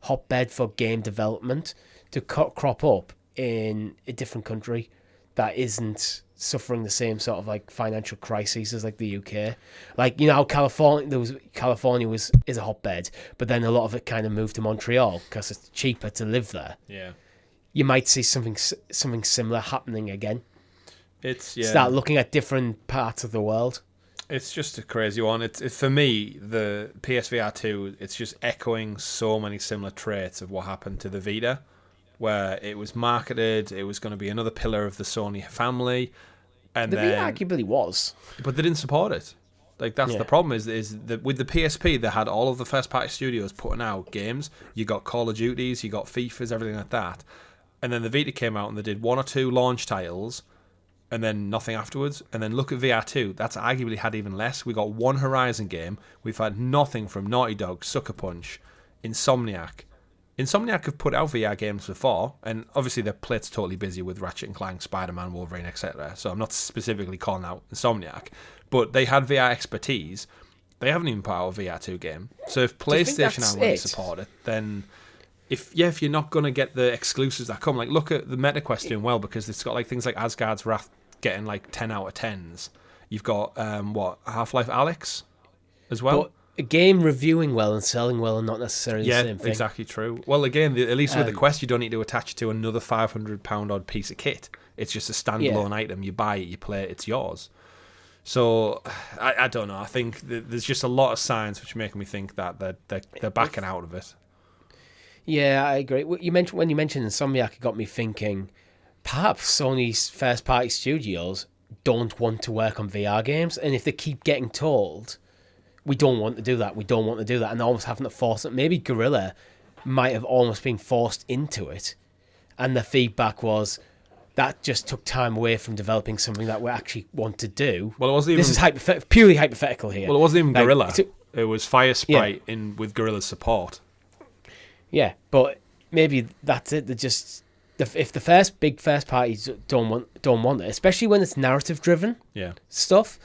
hotbed for game development to crop up in a different country that isn't suffering the same sort of like financial crises as like the UK. Like, you know how California is a hotbed, but then a lot of it kind of moved to Montreal because it's cheaper to live there. Yeah. You might see something similar happening again. Start looking at different parts of the world. It's just a crazy one. It's for me, the PSVR 2, it's just echoing so many similar traits of what happened to the Vita, where it was marketed, it was going to be another pillar of the Sony family, and the Vita arguably was, but they didn't support it. Like, that's the problem is that with the PSP, they had all of the first-party studios putting out games. You got Call of Duties, you got FIFAs, everything like that, and then the Vita came out and they did 1 or 2 launch titles, and then nothing afterwards. And then look at VR2. That's arguably had even less. We got 1 Horizon game. We've had nothing from Naughty Dog, Sucker Punch, Insomniac. Insomniac have put out VR games before, and obviously their plate's totally busy with Ratchet & Clank, Spider-Man, Wolverine, etc. So I'm not specifically calling out Insomniac. But they had VR expertise. They haven't even put out a VR2 game. So if PlayStation aren't willing to support it, then... If you're not going to get the exclusives that come, like look at the MetaQuest doing well because it's got like things like Asgard's Wrath getting like 10 out of 10s. You've got Half-Life Alyx as well. But a game reviewing well and selling well are not necessarily the same thing. Yeah, exactly true. Well, again, at least with the Quest, you don't need to attach it to another £500 odd piece of kit. It's just a standalone item. You buy it, you play it, it's yours. So I don't know. I think there's just a lot of signs which make me think that they're backing out of it. Yeah, I agree. When you mentioned Insomniac, it got me thinking perhaps Sony's first-party studios don't want to work on VR games, and if they keep getting told, we don't want to do that, and almost having to force it, maybe Guerrilla might have almost been forced into it, and the feedback was that just took time away from developing something that we actually want to do. Well, it wasn't even... This is purely hypothetical here. Well, it wasn't even Guerrilla. It was Firesprite with Guerrilla's support. Yeah, but maybe that's it. If the first parties don't want it, especially when it's narrative driven stuff,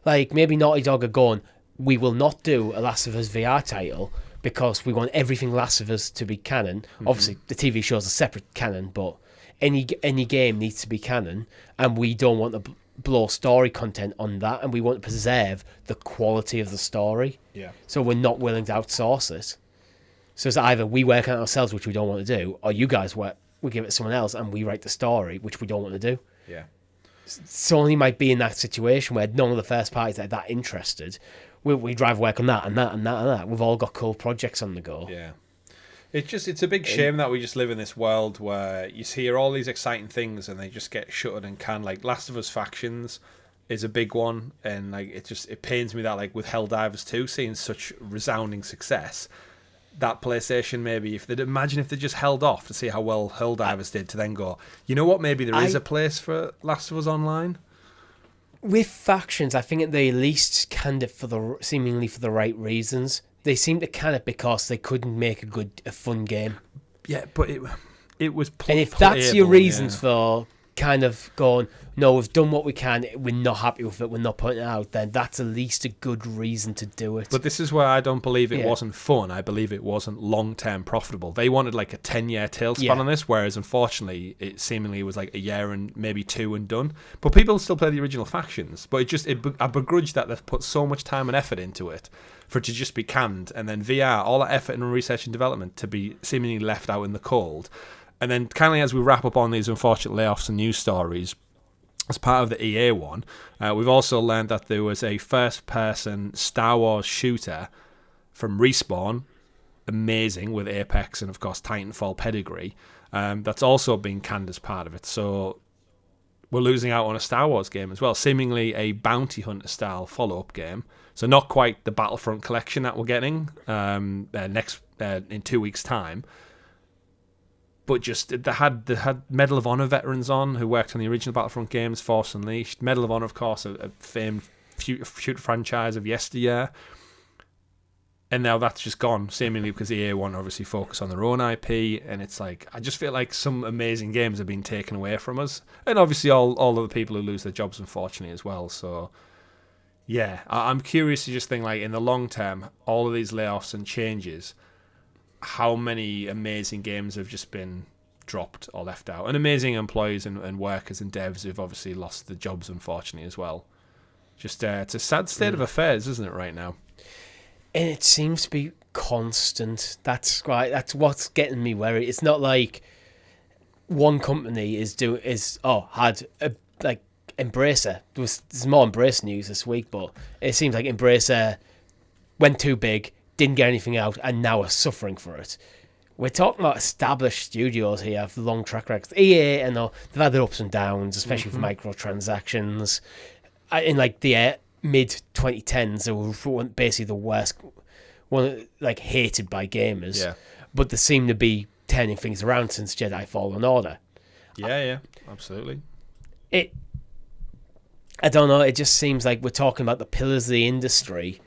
like maybe Naughty Dog are going, we will not do a Last of Us VR title because we want everything Last of Us to be canon. Mm-hmm. Obviously, the TV show's a separate canon, but any game needs to be canon, and we don't want to blow story content on that, and we want to preserve the quality of the story. Yeah. So we're not willing to outsource it. So it's either we work on it ourselves, which we don't want to do, or you guys we give it to someone else and we write the story, which we don't want to do. Yeah. Sony might be in that situation where none of the first parties are that interested. We drive work on that and that and that and that. We've all got cool projects on the go. Yeah. It's a big shame that we just live in this world where you hear all these exciting things and they just get shuttered and canned. Like Last of Us Factions is a big one, and like it pains me that like with Helldivers 2 seeing such resounding success, that PlayStation maybe if they just held off to see how well Helldivers did, to then go, you know what, maybe there is a place for Last of Us Online. With Factions, I think they at least canned it seemingly for the right reasons. They seemed to can it because they couldn't make a fun game. Yeah, but it was and if that's your reasons for kind of going, no, we've done what we can, we're not happy with it, we're not putting it out, then that's at least a good reason to do it. But this is where I don't believe it wasn't fun. I believe it wasn't long-term profitable. They wanted like a 10-year tailspin on this, whereas unfortunately it seemingly was like a year and maybe 2 and done. But people still play the original Factions. But I begrudge that they've put so much time and effort into it for it to just be canned, and then VR, all that effort and research and development to be seemingly left out in the cold. And then kind of as we wrap up on these unfortunate layoffs and news stories, as part of the EA one, we've also learned that there was a first-person Star Wars shooter from Respawn, amazing, with Apex and, of course, Titanfall pedigree, that's also been canned as part of it. So we're losing out on a Star Wars game as well, seemingly a bounty hunter-style follow-up game. So not quite the Battlefront collection that we're getting in 2 weeks' time. But just they had Medal of Honor veterans on who worked on the original Battlefront games, Force Unleashed. Medal of Honor, of course, a famed shooter franchise of yesteryear. And now that's just gone, seemingly because EA want to obviously focus on their own IP. And it's like, I just feel like some amazing games have been taken away from us. And obviously all of the people who lose their jobs, unfortunately, as well. So, yeah, I'm curious to just think, like, in the long term, all of these layoffs and changes, how many amazing games have just been dropped or left out. And amazing employees and workers and devs who've obviously lost their jobs, unfortunately, as well. Just it's a sad state of affairs, isn't it, right now? And it seems to be constant. That's right. That's what's getting me worried. It's not like one company had Embracer. There's more Embracer news this week, but it seems like Embracer went too big, didn't get anything out, and now are suffering for it. We're talking about established studios here, have long track records. EA, and they've had their ups and downs, especially with microtransactions. In like the mid-2010s, they were basically the worst, like hated by gamers. Yeah. But they seem to be turning things around since Jedi Fallen Order. Yeah, absolutely. I don't know, it just seems like we're talking about the pillars of the industry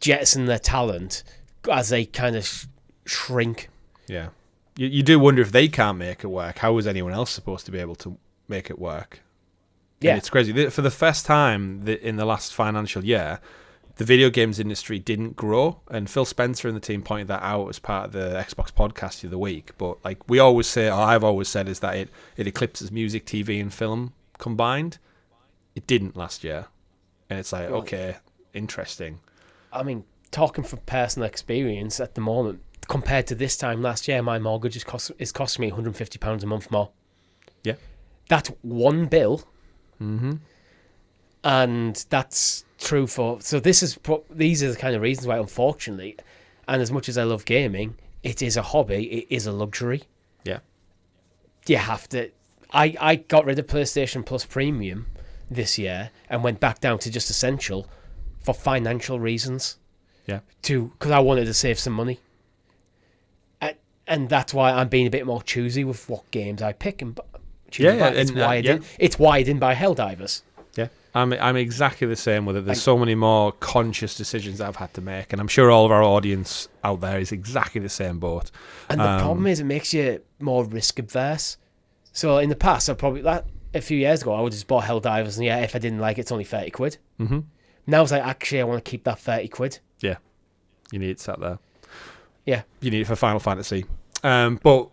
jettison their talent as they kind of shrink. Yeah. You do wonder if they can't make it work. How is anyone else supposed to be able to make it work? Yeah. And it's crazy. For the first time in the last financial year, the video games industry didn't grow, and Phil Spencer and the team pointed that out as part of the Xbox podcast the other week. But like we always say, or I've always said, is that it eclipses music, TV, and film combined. It didn't last year, and it's like, okay, interesting. I mean, talking from personal experience at the moment, compared to this time last year, my mortgage is costing me £150 a month more. Yeah, that's one bill. Mm-hmm. And that's true so these are the kind of reasons why, unfortunately, and as much as I love gaming, it is a hobby, it is a luxury. Yeah. You have to... I got rid of PlayStation Plus Premium this year and went back down to just Essential for financial reasons. Yeah. Because I wanted to save some money. And that's why I'm being a bit more choosy with what games I pick and It's why I didn't buy Helldivers. Yeah, I'm exactly the same with it. There's so many more conscious decisions that I've had to make, and I'm sure all of our audience out there is exactly the same boat. And the problem is, it makes you more risk adverse. So in the past, a few years ago, I would just bought Helldivers, and if I didn't like it, it's only 30 quid. Mm-hmm. Now it's like, actually, I want to keep that 30 quid. Yeah, you need it sat there. Yeah, you need it for Final Fantasy. But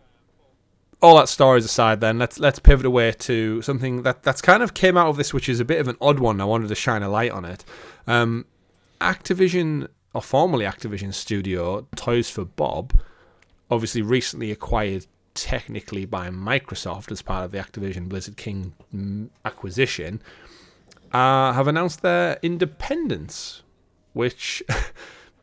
all that stories aside, then let's pivot away to something that's kind of came out of this, which is a bit of an odd one. I wanted to shine a light on it. Activision, or formerly Activision Studio, Toys for Bob, obviously recently acquired technically by Microsoft as part of the Activision Blizzard King acquisition, have announced their independence, which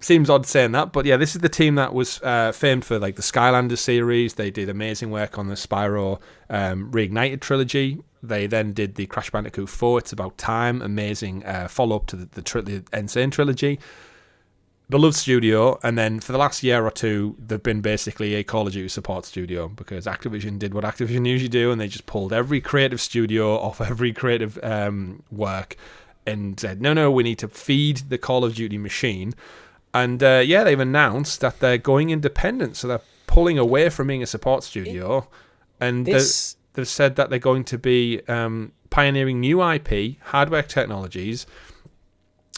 seems odd saying that, but yeah, this is the team that was famed for like the Skylanders series. They did amazing work on the Spyro Reignited trilogy. They then did the Crash Bandicoot 4, It's About Time, amazing follow-up to the Insane trilogy. Beloved studio, and then for the last year or two, they've been basically a Call of Duty support studio, because Activision did what Activision usually do, and they just pulled every creative studio off every creative work and said, no, we need to feed the Call of Duty machine. And they've announced that they're going independent, so they're pulling away from being a support studio, and they've said that they're going to be pioneering new IP, hardware technologies,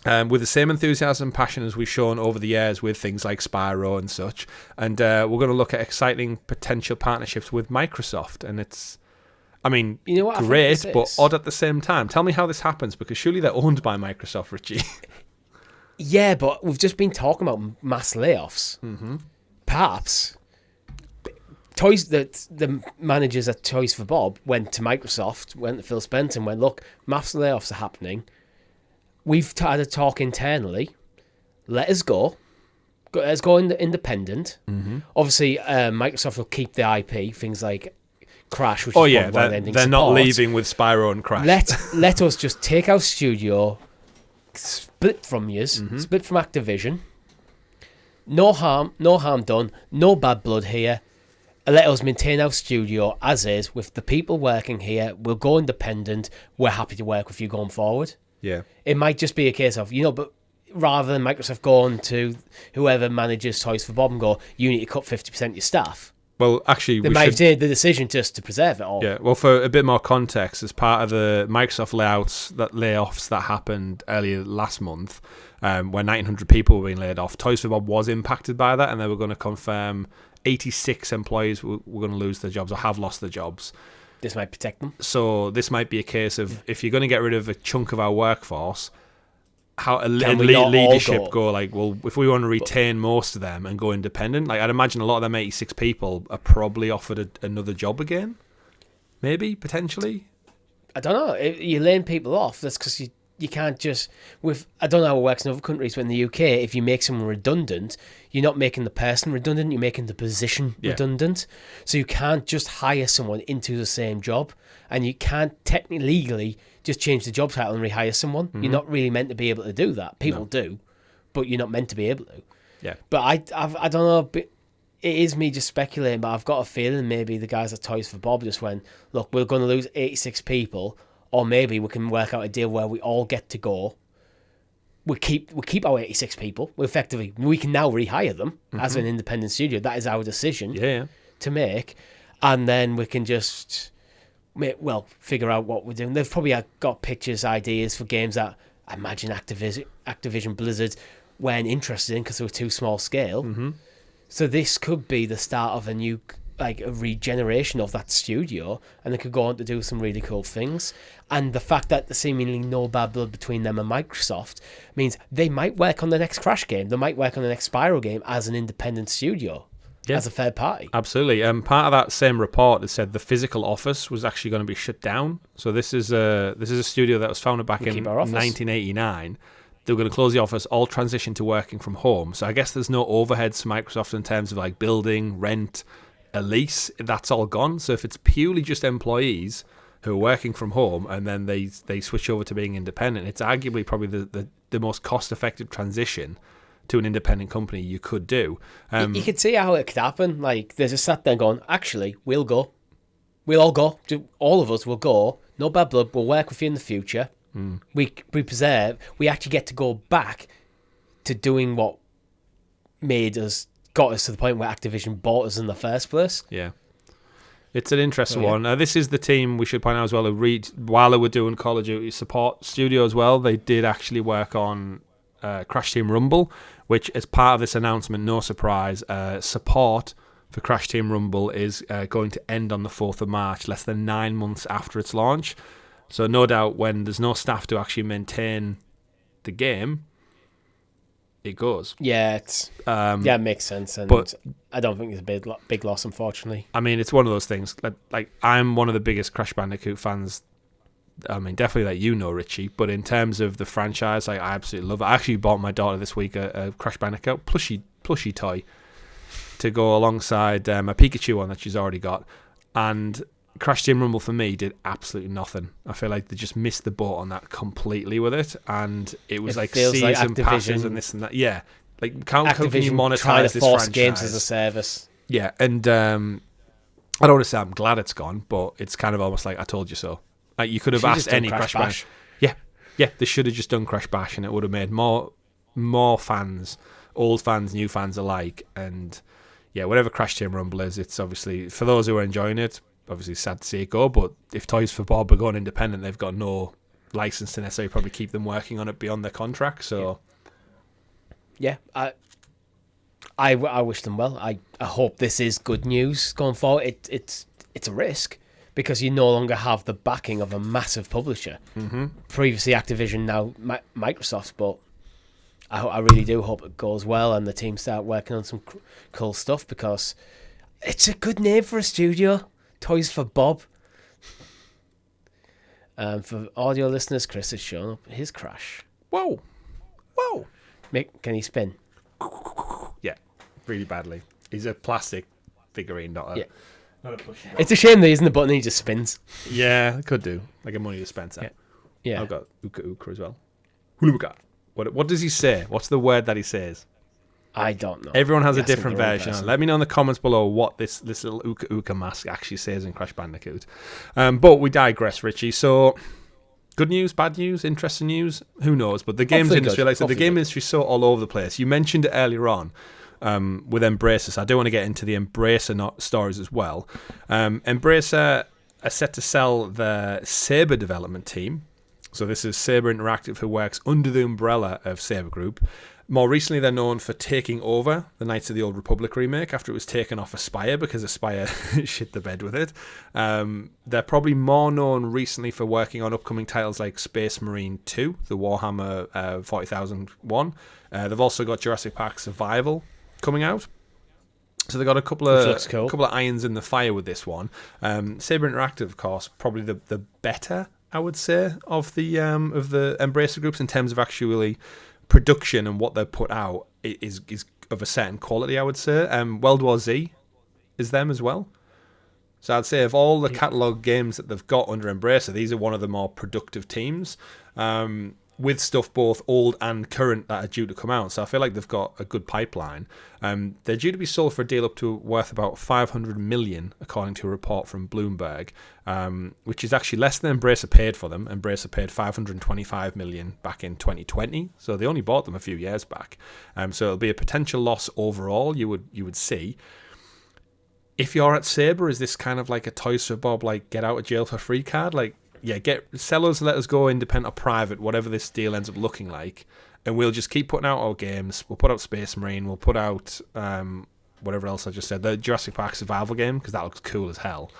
with the same enthusiasm and passion as we've shown over the years with things like Spyro and such. And we're going to look at exciting potential partnerships with Microsoft, and it's, great, but odd at the same time. Tell me how this happens, because surely they're owned by Microsoft, Richie. Yeah, but we've just been talking about mass layoffs. Mm-hmm. Perhaps the managers at Toys for Bob went to Microsoft, went to Phil Spencer and went, look, mass layoffs are happening. We've had a talk internally. Let us go. Let's go independent. Mm-hmm. Obviously, Microsoft will keep the IP, things like Crash, which they're not leaving with Spyro and Crash. Let us just take our studio, split from yous, split from Activision. No harm done, no bad blood here, let us maintain our studio as is with the people working here. We'll go independent. We're happy to work with you going forward. Yeah. It might just be a case of, but rather than Microsoft going to whoever manages Toys for Bob and go, you need to cut 50% of your staff. Well, actually, they might have made the decision just to preserve it all. Yeah, well, for a bit more context, as part of the Microsoft layoffs that happened earlier last month, when 1,900 people were being laid off, Toys for Bob was impacted by that, and they were going to confirm 86 employees were going to lose their jobs or have lost their jobs. This might protect them. So this might be a case of, if you're going to get rid of a chunk of our workforce, how leadership go like, well, if we want to retain most of them and go independent, like I'd imagine a lot of them 86 people are probably offered another job again, maybe, potentially. I don't know. You're laying people off. That's because you can't just I don't know how it works in other countries, but in the UK, if you make someone redundant, you're not making the person redundant, you're making the position redundant. So you can't just hire someone into the same job, and you can't technically legally just change the job title and rehire someone. You're not really meant to be able to do that. People do, but you're not meant to be able to. Yeah. But I don't know. But it is me just speculating, but I've got a feeling maybe the guys at Toys for Bob just went, look, we're going to lose 86 people, or maybe we can work out a deal where we all get to go. We keep our 86 people. We can now rehire them as an independent studio. That is our decision to make, and then we can just figure out what we're doing. They've probably got pictures, ideas for games that I imagine Activision Blizzard weren't interested in because they were too small scale. So this could be the start of a new, like, a regeneration of that studio, and they could go on to do some really cool things. And the fact that there's seemingly no bad blood between them and Microsoft means they might work on the next Crash game, they might work on the next Spyro game as an independent studio. As a third party. Absolutely. Part of that same report, it said the physical office was actually going to be shut down. So this is a studio that was founded back in 1989. They were going to close the office, all transition to working from home. So I guess there's no overheads to Microsoft in terms of like building, rent, a lease. That's all gone. So if it's purely just employees who are working from home and then they switch over to being independent, it's arguably probably the most cost-effective transition to an independent company you could do. You could see how it could happen. Like, they just sat there going, actually, we'll go. We'll all go. All of us will go. No bad blood. We'll work with you in the future. We preserve. We actually get to go back to doing what got us to the point where Activision bought us in the first place. Yeah. It's an interesting one. This is the team, we should point out as well, who while they were doing Call of Duty Support Studio as well, they did actually work on Crash Team Rumble, which as part of this announcement, no surprise, support for Crash Team Rumble is going to end on the 4th of March, less than 9 months after its launch. So no doubt when there's no staff to actually maintain the game, it goes. Yeah, it makes sense, but I don't think it's a big loss, unfortunately. I mean, it's one of those things. Like I'm one of the biggest Crash Bandicoot fans. I mean, definitely that Richie. But in terms of the franchise, I absolutely love it. I actually bought my daughter this week a Crash Bandicoot plushie toy to go alongside a Pikachu one that she's already got. And Crash Team Rumble for me did absolutely nothing. I feel like they just missed the boat on that completely with it, and it was like season passes and this and that. Yeah, like how can you monetize this franchise? Games as a service. Yeah, and I don't want to say I'm glad it's gone, but it's kind of almost like I told you so. Like you could have asked any Crash Bash. Yeah, they should have just done Crash Bash, and it would have made more fans, old fans, new fans alike. And yeah, whatever Crash Team Rumble is, it's obviously for those who are enjoying it. Obviously, sad to see it go, but if Toys for Bob are going independent, they've got no license to necessarily probably keep them working on it beyond their contract. So, yeah, I wish them well. I hope this is good news going forward. It's a risk because you no longer have the backing of a massive publisher. Previously Activision, now Microsoft, but I really do hope it goes well and the team start working on some cool stuff because it's a good name for a studio. Toys for Bob. For audio listeners, Chris has shown up his Crash. Whoa. Mick, can he spin? Yeah, really badly. He's a plastic figurine, not a push button. It's a shame there isn't a button, he just spins. Yeah, it could do. Like a money dispenser. Yeah. I've got Uka Uka as well. Huluka. What does he say? What's the word that he says? I don't know. Everyone has a different version. Let me know in the comments below what this little Uka Uka mask actually says in Crash Bandicoot. But we digress, Richie. So, good news, bad news, interesting news? Who knows? But the games industry, like I said, the game industry is so all over the place. You mentioned it earlier on with Embracer. So I do want to get into the Embracer stories as well. Embracer are set to sell the Saber development team. So this is Saber Interactive, who works under the umbrella of Saber Group. More recently, they're known for taking over the Knights of the Old Republic remake after it was taken off Aspyr because Aspyr shit the bed with it. They're probably more known recently for working on upcoming titles like Space Marine 2, the Warhammer 40,000 one. They've also got Jurassic Park Survival coming out. So they've got a couple of irons in the fire with this one. Saber Interactive, of course, probably the better, I would say, of the Embracer groups in terms of actually production, and what they put out is of a certain quality, I would say. World War Z is them as well. So I'd say of all the catalogue games that they've got under Embracer, these are one of the more productive teams, with stuff both old and current that are due to come out. So I feel like they've got a good pipeline. They're due to be sold for a deal up to worth about 500 million, according to a report from Bloomberg, which is actually less than Embracer paid for them. Embracer paid 525 million back in 2020, so they only bought them a few years back. So it'll be a potential loss overall, you would see. If you're at Saber, is this kind of like a Toys for Bob, like get out of jail for free card? Like, yeah, sell us, let us go independent or private, whatever this deal ends up looking like, and we'll just keep putting out our games. We'll put out Space Marine, we'll put out whatever else I just said, the Jurassic Park Survival game, because that looks cool as hell,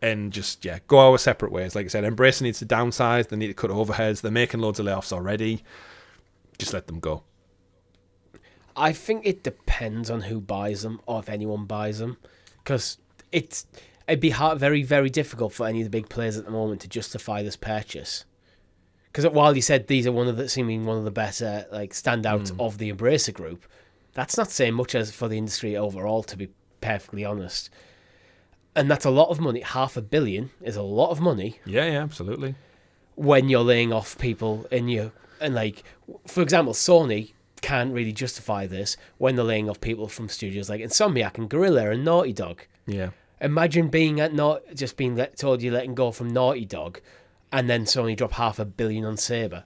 and just, go our separate ways. Like I said, Embracer needs to downsize, they need to cut overheads, they're making loads of layoffs already. Just let them go. I think it depends on who buys them, or if anyone buys them, because it'd be very, very difficult for any of the big players at the moment to justify this purchase. Because while you said these are seeming one of the better standouts of the Embracer group, that's not saying much as for the industry overall, to be perfectly honest. And that's a lot of money. 500 million is a lot of money. Yeah, absolutely. When you're laying off people for example, Sony can't really justify this when they're laying off people from studios like Insomniac and Guerrilla and Naughty Dog. Yeah. Imagine being told you're letting go from Naughty Dog, and then Sony drop 500 million on Saber.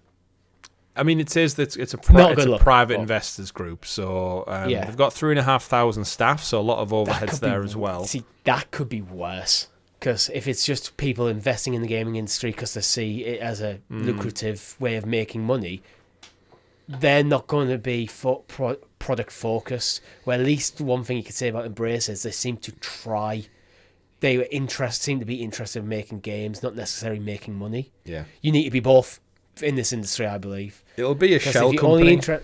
I mean, it says that it's a private investors group, so they've got 3,500 staff, so a lot of overheads there as well. See, that could be worse, because if it's just people investing in the gaming industry because they see it as a lucrative way of making money, they're not going to be product focused. Well, at least one thing you could say about Embracer is they seem to try. They seem to be interested in making games, not necessarily making money. Yeah, you need to be both in this industry, I believe. It'll be a shell company for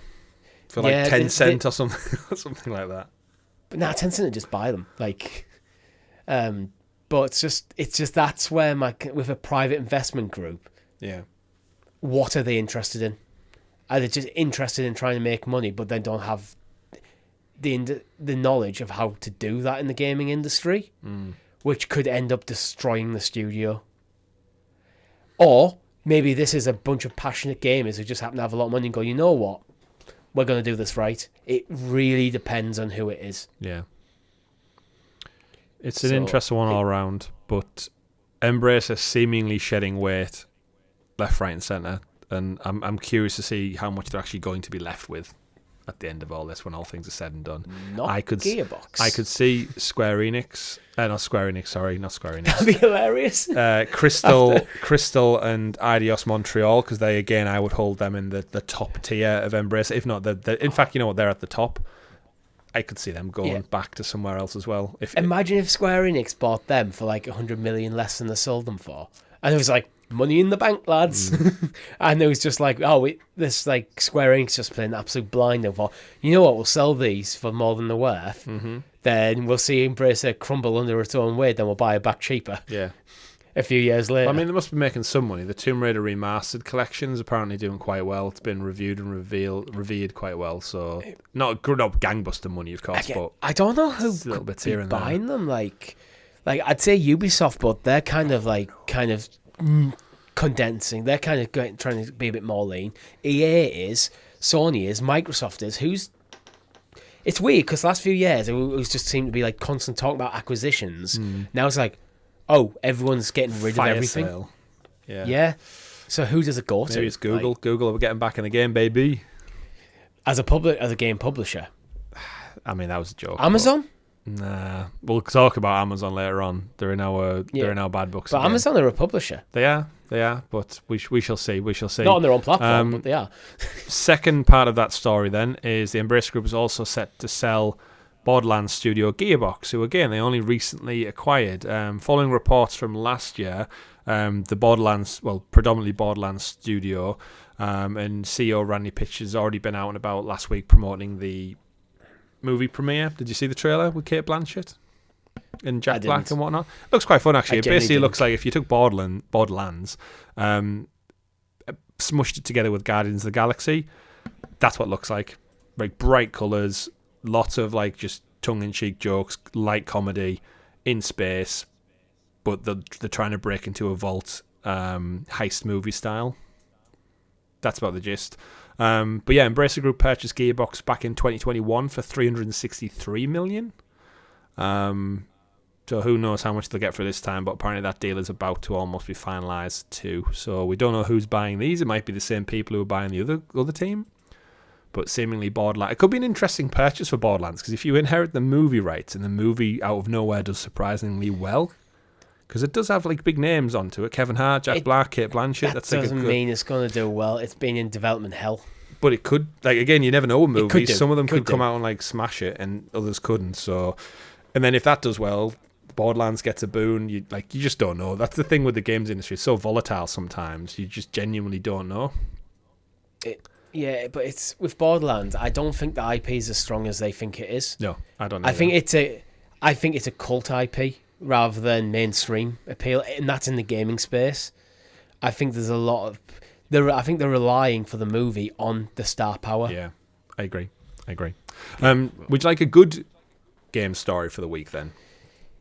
10 cents or something like that. But now 10 cents, just buy them. But it's just that's where with a private investment group. Yeah, what are they interested in? Are they just interested in trying to make money, but they don't have the knowledge of how to do that in the gaming industry, which could end up destroying the studio? Or maybe this is a bunch of passionate gamers who just happen to have a lot of money and go, you know what, we're going to do this right. It really depends on who it is. Yeah. It's an interesting one all around, but Embracer seemingly shedding weight left, right and centre. And I'm curious to see how much they're actually going to be left with at the end of all this when all things are said and done. Gearbox. I could see Square Enix. Not Square Enix. That'd be hilarious. Crystal and Eidos Montreal, because they, again, I would hold them in the top tier of Embracer. If not, in fact, you know what, they're at the top. I could see them going back to somewhere else as well. Imagine if Square Enix bought them for 100 million less than they sold them for. And it was money in the bank, lads. And it was just Square Enix just playing absolute blind over, you know what, we'll sell these for more than they're worth. Then we'll see Embracer crumble under its own weight, then we'll buy it back cheaper. Yeah. A few years later. I mean, they must be making some money. The Tomb Raider Remastered collection is apparently doing quite well. It's been reviewed and revered quite well. So not gangbuster money, of course, but I don't know who could be buying them. Like I'd say Ubisoft, but they're kind of condensing. They're kind of trying to be a bit more lean. EA is, Sony is, Microsoft is. It's weird because last few years it was just seemed to be like constant talk about acquisitions. Now it's like, oh, everyone's getting rid of everything. Sale. Yeah. So who does it go to? Maybe it's Google. Like, Google are getting back in the game, baby. As a game publisher. I mean, that was a joke. Amazon? Nah, we'll talk about Amazon later on. They're in our bad books. But again. Amazon are a publisher. They are. But we shall see. We shall see. Not on their own platform, but they are. Second part of that story then is the Embracer Group is also set to sell Borderlands studio Gearbox, who again they only recently acquired. Following reports from last year, the predominantly Borderlands studio, and CEO Randy Pitch has already been out and about last week promoting the movie premiere. Did you see the trailer with Kate Blanchett and Jack Black and whatnot? Looks quite fun actually. It basically looks like if you took Borderlands, smushed it together with Guardians of the Galaxy, that's what it looks like. Like bright colours, lots of like just tongue-in-cheek jokes, light comedy in space, but they're trying to break into a vault heist movie style. That's about the gist. But yeah, Embracer Group purchased Gearbox back in 2021 for $363 million. So who knows how much they'll get for this time, but apparently that deal is about to almost be finalised too. So we don't know who's buying these. It might be the same people who are buying the other team. But seemingly Borderlands. It could be an interesting purchase for Borderlands, because if you inherit the movie rights and the movie out of nowhere does surprisingly well, because it does have like big names onto it. Kevin Hart, Jack Black, Kate Blanchett. That doesn't mean it's going to do well. It's been in development hell. But it could, like, again, you never know with movies. Some of them could come out and like smash it, and others couldn't. So, and then if that does well, Borderlands gets a boon. You just don't know. That's the thing with the games industry. It's so volatile sometimes. You just genuinely don't know. Yeah, but it's with Borderlands. I don't think the IP is as strong as they think it is. No, I don't know. I think it's a cult IP rather than mainstream appeal, and that's in the gaming space. I think there's a lot of I think they're relying for the movie on the star power. Yeah, I agree. Would you like a good game story for the week then?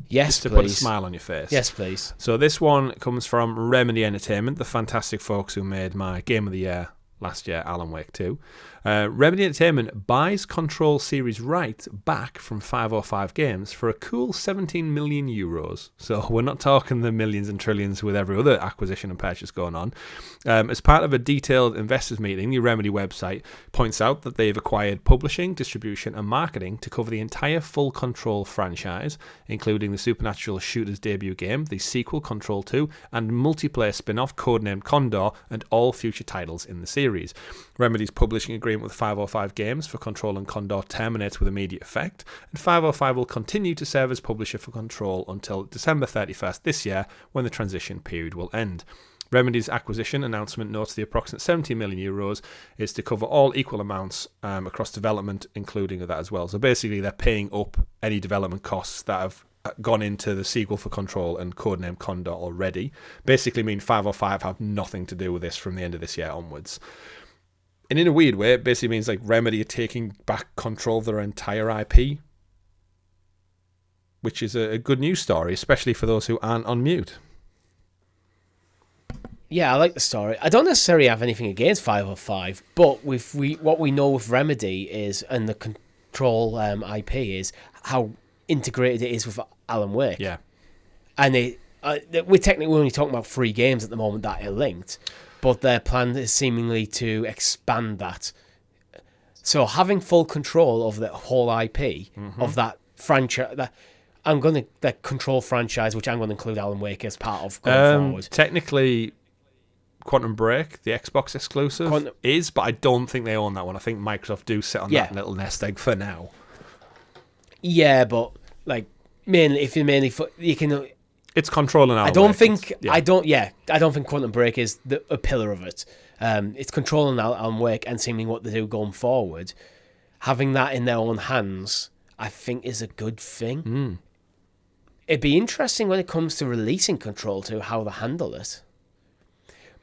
Yes, just to please. Put a smile on your face. Yes, please. So this one comes from Remedy Entertainment, the fantastic folks who made my Game of the Year last year, Alan Wake 2. Remedy Entertainment buys Control series rights back from 505 Games for a cool 17 million euros. So we're not talking the millions and trillions with every other acquisition and purchase going on. As part of a detailed investors meeting, the Remedy website points out that they've acquired publishing, distribution and marketing to cover the entire full Control franchise, including the supernatural shooter's debut game, the sequel Control 2, and multiplayer spin-off codenamed Condor, and all future titles in the series. Remedy's publishing agreement with 505 Games for Control and Condor terminates with immediate effect, and 505 will continue to serve as publisher for Control until December 31st this year, when the transition period will end. Remedy's acquisition announcement notes the approximate 70 million euros is to cover all equal amounts across development, including that as well. So basically they're paying up any development costs that have gone into the sequel for Control and codename Condor already. Basically mean 505 have nothing to do with this from the end of this year onwards. And in a weird way, it basically means like Remedy are taking back control of their entire IP, which is a good news story, especially for those who aren't on mute. Yeah, I like the story. I don't necessarily have anything against 505, but what we know with Remedy is, and the Control IP is, how integrated it is with Alan Wake. Yeah. And we're technically only talking about 3 games at the moment that are linked, but their plan is seemingly to expand that. So having full control of the whole IP of that franchise, that Control franchise, which I'm going to include Alan Wake as part of going forward. Technically, Quantum Break, the Xbox exclusive, is, but I don't think they own that one. I think Microsoft do sit on that little nest egg for now. Yeah, but like mainly, if you're mainly you can. It's Control and Alan I don't Wake. think. I don't think Quantum Break is a pillar of it. It's Control and Alan Wake, and seemingly what they do going forward. Having that in their own hands, I think, is a good thing. It'd be interesting when it comes to releasing Control 2, how they handle it.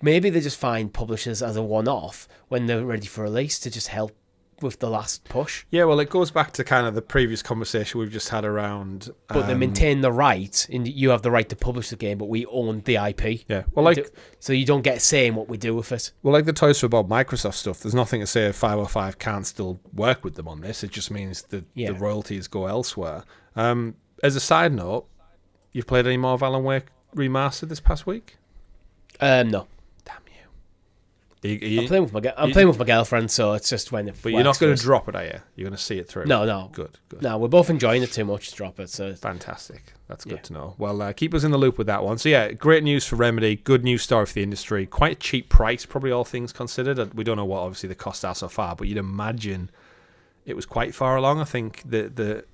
Maybe they just find publishers as a one-off when they're ready for release to just help with the last push. Yeah, well, it goes back to kind of the previous conversation we've just had around. But they maintain the right, and you have the right to publish the game, but we own the IP. Yeah, well, so you don't get saying what we do with it. Well, like the Toys for Bob Microsoft stuff, there's nothing to say if 505 can't still work with them on this. It just means that the royalties go elsewhere. As a side note, you've played any more of Alan Wake Remastered this past week? No. I'm playing with my girlfriend, so it's just when it. But you're not going to drop it, are you? You're going to see it through. No. Good. No, we're both enjoying it too much to drop it. So fantastic. That's good to know. Well, keep us in the loop with that one. So yeah, great news for Remedy. Good news story for the industry. Quite a cheap price, probably all things considered. We don't know what obviously the costs are so far, but you'd imagine it was quite far along. I think the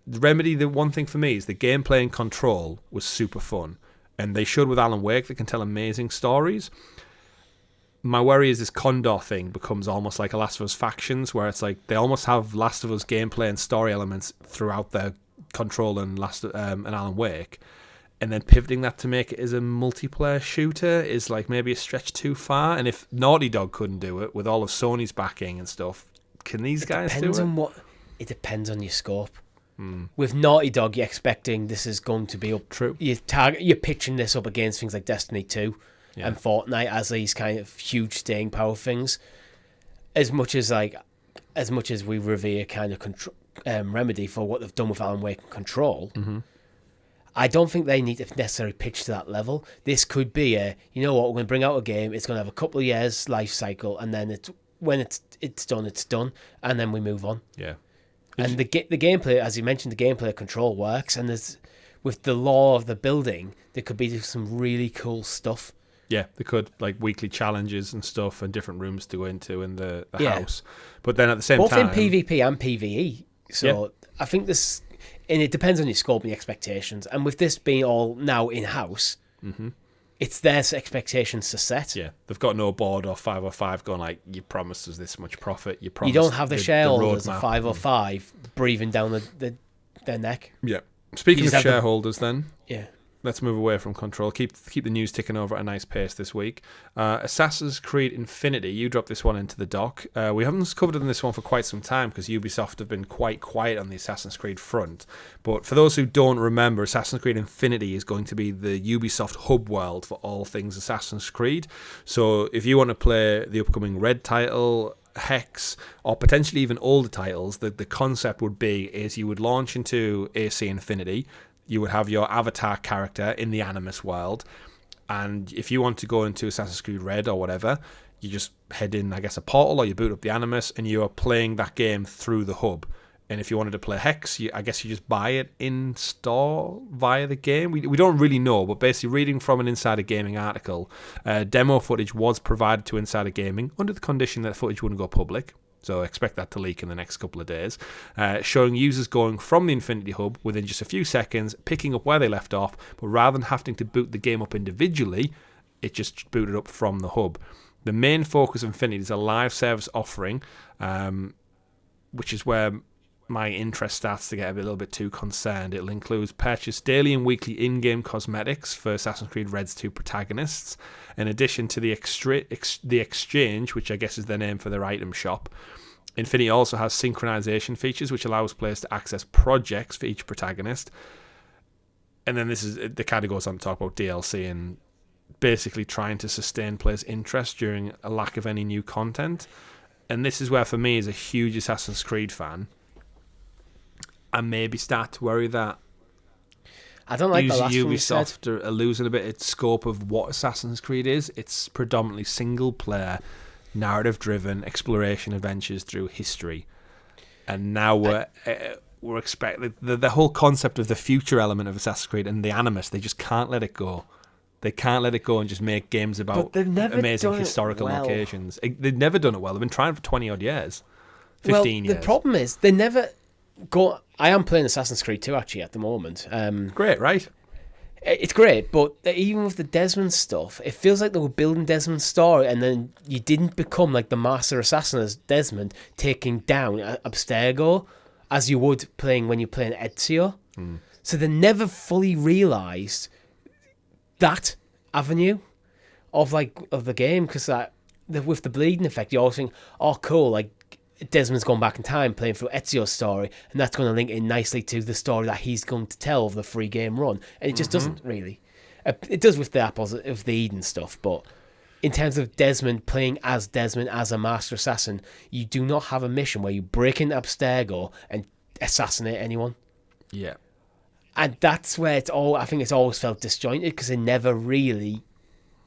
Remedy. The one thing for me is the gameplay and control was super fun, and they showed with Alan Wake they can tell amazing stories. My worry is this Condor thing becomes almost like a Last of Us Factions, where it's like they almost have Last of Us gameplay and story elements throughout their Control and Alan Wake, and then pivoting that to make it as a multiplayer shooter is like maybe a stretch too far. And if Naughty Dog couldn't do it with all of Sony's backing and stuff, can these guys do it? It depends on your scope. With Naughty Dog, you're expecting this is going to be up. True. You're pitching this up against things like Destiny 2. And Fortnite as these kind of huge staying power things. As much as we revere kind of Remedy for what they've done with Alan Wake and Control, I don't think they need to necessarily pitch to that level. This could be we're going to bring out a game. It's going to have a couple of years life cycle, and then when it's done, and then we move on. Yeah. And the gameplay, as you mentioned, the gameplay Control works, and with the law of the building, there could be some really cool stuff. Yeah, they could, like weekly challenges and stuff and different rooms to go into in the house. But then at the same time... Both in PvP and PvE. So I think this... And it depends on your scope and your expectations. And with this being all now in-house, it's their expectations to set. Yeah, they've got no board or 505 going like, you promised us this much profit, you don't have the shareholders of 505 breathing down their neck. Yeah. Speaking of shareholders then... Yeah. Let's move away from Control. Keep the news ticking over at a nice pace this week. Assassin's Creed Infinity. You dropped this one into the dock. We haven't covered on this one for quite some time because Ubisoft have been quite quiet on the Assassin's Creed front. But for those who don't remember, Assassin's Creed Infinity is going to be the Ubisoft hub world for all things Assassin's Creed. So if you want to play the upcoming Red title, Hex, or potentially even older titles, the concept would be is you would launch into AC Infinity. You would have your avatar character in the Animus world, and if you want to go into Assassin's Creed Red or whatever, you just head in, I guess, a portal, or you boot up the Animus, and you are playing that game through the hub. And if you wanted to play Hex, I guess you just buy it in store via the game. We don't really know, but basically reading from an Insider Gaming article, demo footage was provided to Insider Gaming under the condition that footage wouldn't go public. So expect that to leak in the next couple of days, showing users going from the Infinity Hub within just a few seconds, picking up where they left off, but rather than having to boot the game up individually, it just booted up from the hub. The main focus of Infinity is a live service offering, which is where my interest starts to get a little bit too concerned. It'll include purchase daily and weekly in-game cosmetics for Assassin's Creed Red's two protagonists, in addition to the exchange, which I guess is their name for their item shop. Infinity also has synchronization features, which allows players to access projects for each protagonist. And then the kind of goes on to talk about DLC and basically trying to sustain players' interest during a lack of any new content. And this is where, for me, as a huge Assassin's Creed fan, I maybe start to worry that I don't like the last Ubisoft are losing a bit its scope of what Assassin's Creed is. It's predominantly single-player, narrative-driven exploration adventures through history, and now we're expecting the whole concept of the future element of Assassin's Creed and the Animus. They just can't let it go. They can't let it go and just make games about amazing historical locations. They've never done it well. They've been trying for 20-odd years, 15 years. The problem is they never go... I am playing Assassin's Creed 2 actually at the moment. Great, right? It's great, but even with the Desmond stuff, it feels like they were building Desmond's story, and then you didn't become like the master assassin as Desmond, taking down Abstergo as you would when you're playing Ezio. So they never fully realised that avenue of the game, because with the bleeding effect, you always think, oh cool, like Desmond's gone back in time playing through Ezio's story, and that's going to link in nicely to the story that he's going to tell of the free game run. And it just doesn't really. It does with the Apples of the Eden stuff, but in terms of Desmond playing as Desmond as a master assassin, you do not have a mission where you break into Abstergo and assassinate anyone. Yeah. And that's where I think it's always felt disjointed because they never really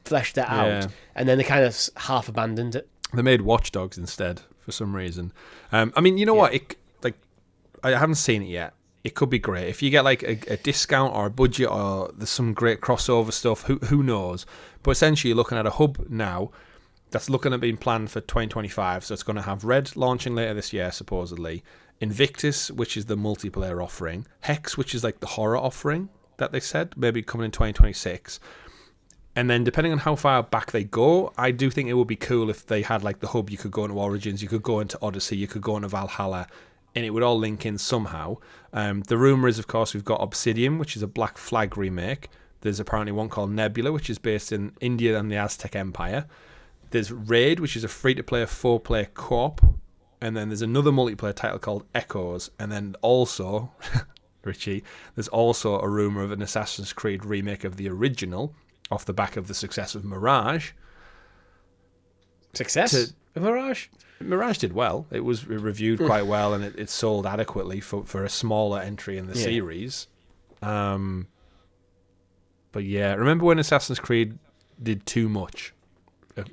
fleshed it out. And then they kind of half abandoned it. They made Watch Dogs instead for some reason. I mean, you know what? I haven't seen it yet. It could be great if you get like a discount or a budget, or there's some great crossover stuff. Who knows? But essentially, you're looking at a hub now that's looking at being planned for 2025. So it's going to have Red launching later this year, supposedly. Invictus, which is the multiplayer offering. Hex, which is like the horror offering that they said maybe coming in 2026. And then depending on how far back they go, I do think it would be cool if they had like the hub. You could go into Origins, you could go into Odyssey, you could go into Valhalla, and it would all link in somehow. The rumour is, of course, we've got Obsidian, which is a Black Flag remake. There's apparently one called Nebula, which is based in India and the Aztec Empire. There's Raid, which is a free-to-play 4-player co-op. And then there's another multiplayer title called Echoes. And then also, Richie, there's also a rumour of an Assassin's Creed remake of the original off the back of the success of Mirage. Success of Mirage? Mirage did well. It was reviewed quite well, and it sold adequately for a smaller entry in the series. But yeah, remember when Assassin's Creed did too much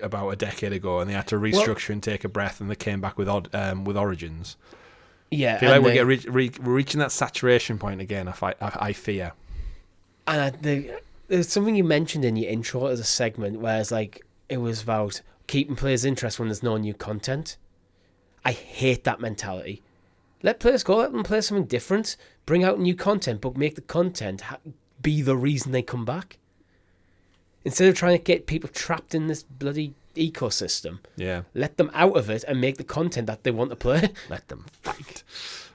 about a decade ago, and they had to restructure and take a breath, and they came back with Origins? Yeah, I feel like we're reaching that saturation point again. I fear. And there's something you mentioned in your intro as a segment, where it's like it was about keeping players' interest when there's no new content. I hate that mentality. Let players go, let them play something different, bring out new content, but make the content be the reason they come back. Instead of trying to get people trapped in this bloody ecosystem, let them out of it and make the content that they want to play. Let them fight.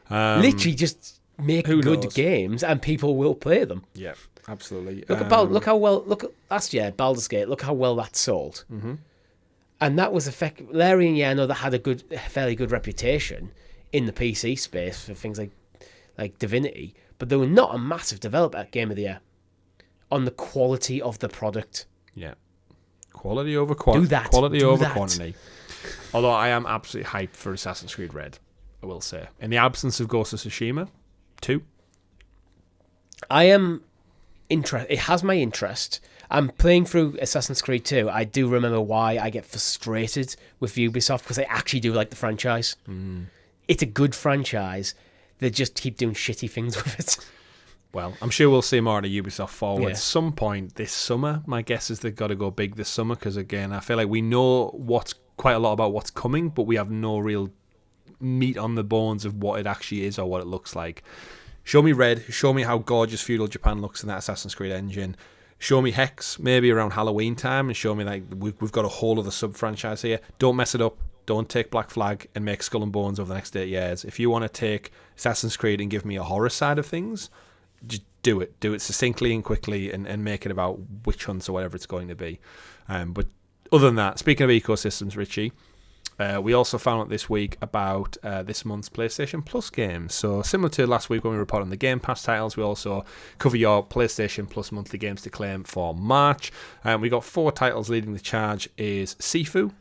Literally just make good games and people will play them. Yeah, absolutely. Look at last year, Baldur's Gate, look how well that sold. Mm-hmm. And that was Larry and Yano that had a fairly good reputation in the PC space for things like Divinity, but they were not a massive developer at Game of the Year on the quality of the product. Yeah. Quality over quantity. Quality over quantity. Although I am absolutely hyped for Assassin's Creed Red, I will say. In the absence of Ghost of Tsushima 2. I am interested. It has my interest. I'm playing through Assassin's Creed 2. I do remember why I get frustrated with Ubisoft, because I actually do like the franchise. It's a good franchise. They just keep doing shitty things with it. Well, I'm sure we'll see more of the Ubisoft forward at some point this summer. My guess is they've got to go big this summer, because, again, I feel like we know quite a lot about what's coming, but we have no real meat on the bones of what it actually is or what it looks like. Show me Red. Show me how gorgeous feudal Japan looks in that Assassin's Creed engine. Show me Hex, maybe around Halloween time, and show me like we've got a whole other sub-franchise here. Don't mess it up. Don't take Black Flag and make Skull and Bones over the next 8 years. If you want to take Assassin's Creed and give me a horror side of things, just do it. Do it succinctly and quickly, and make it about witch hunts or whatever it's going to be. But other than that, speaking of ecosystems, Richie, we also found out this week about this month's PlayStation Plus games. So similar to last week when we reported on the Game Pass titles, we also cover your PlayStation Plus monthly games to claim for March. We got 4 titles. Leading the charge is Sifu,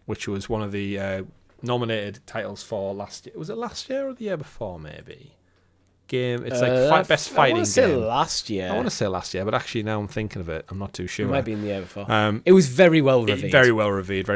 which was one of the nominated titles for last year. Was it last year or the year before, maybe? It's like best fighting game. I want to say last year. I want to say last year, but actually now I'm thinking of it, I'm not too sure. It might be in the year before. It was very well reviewed. Very well reviewed.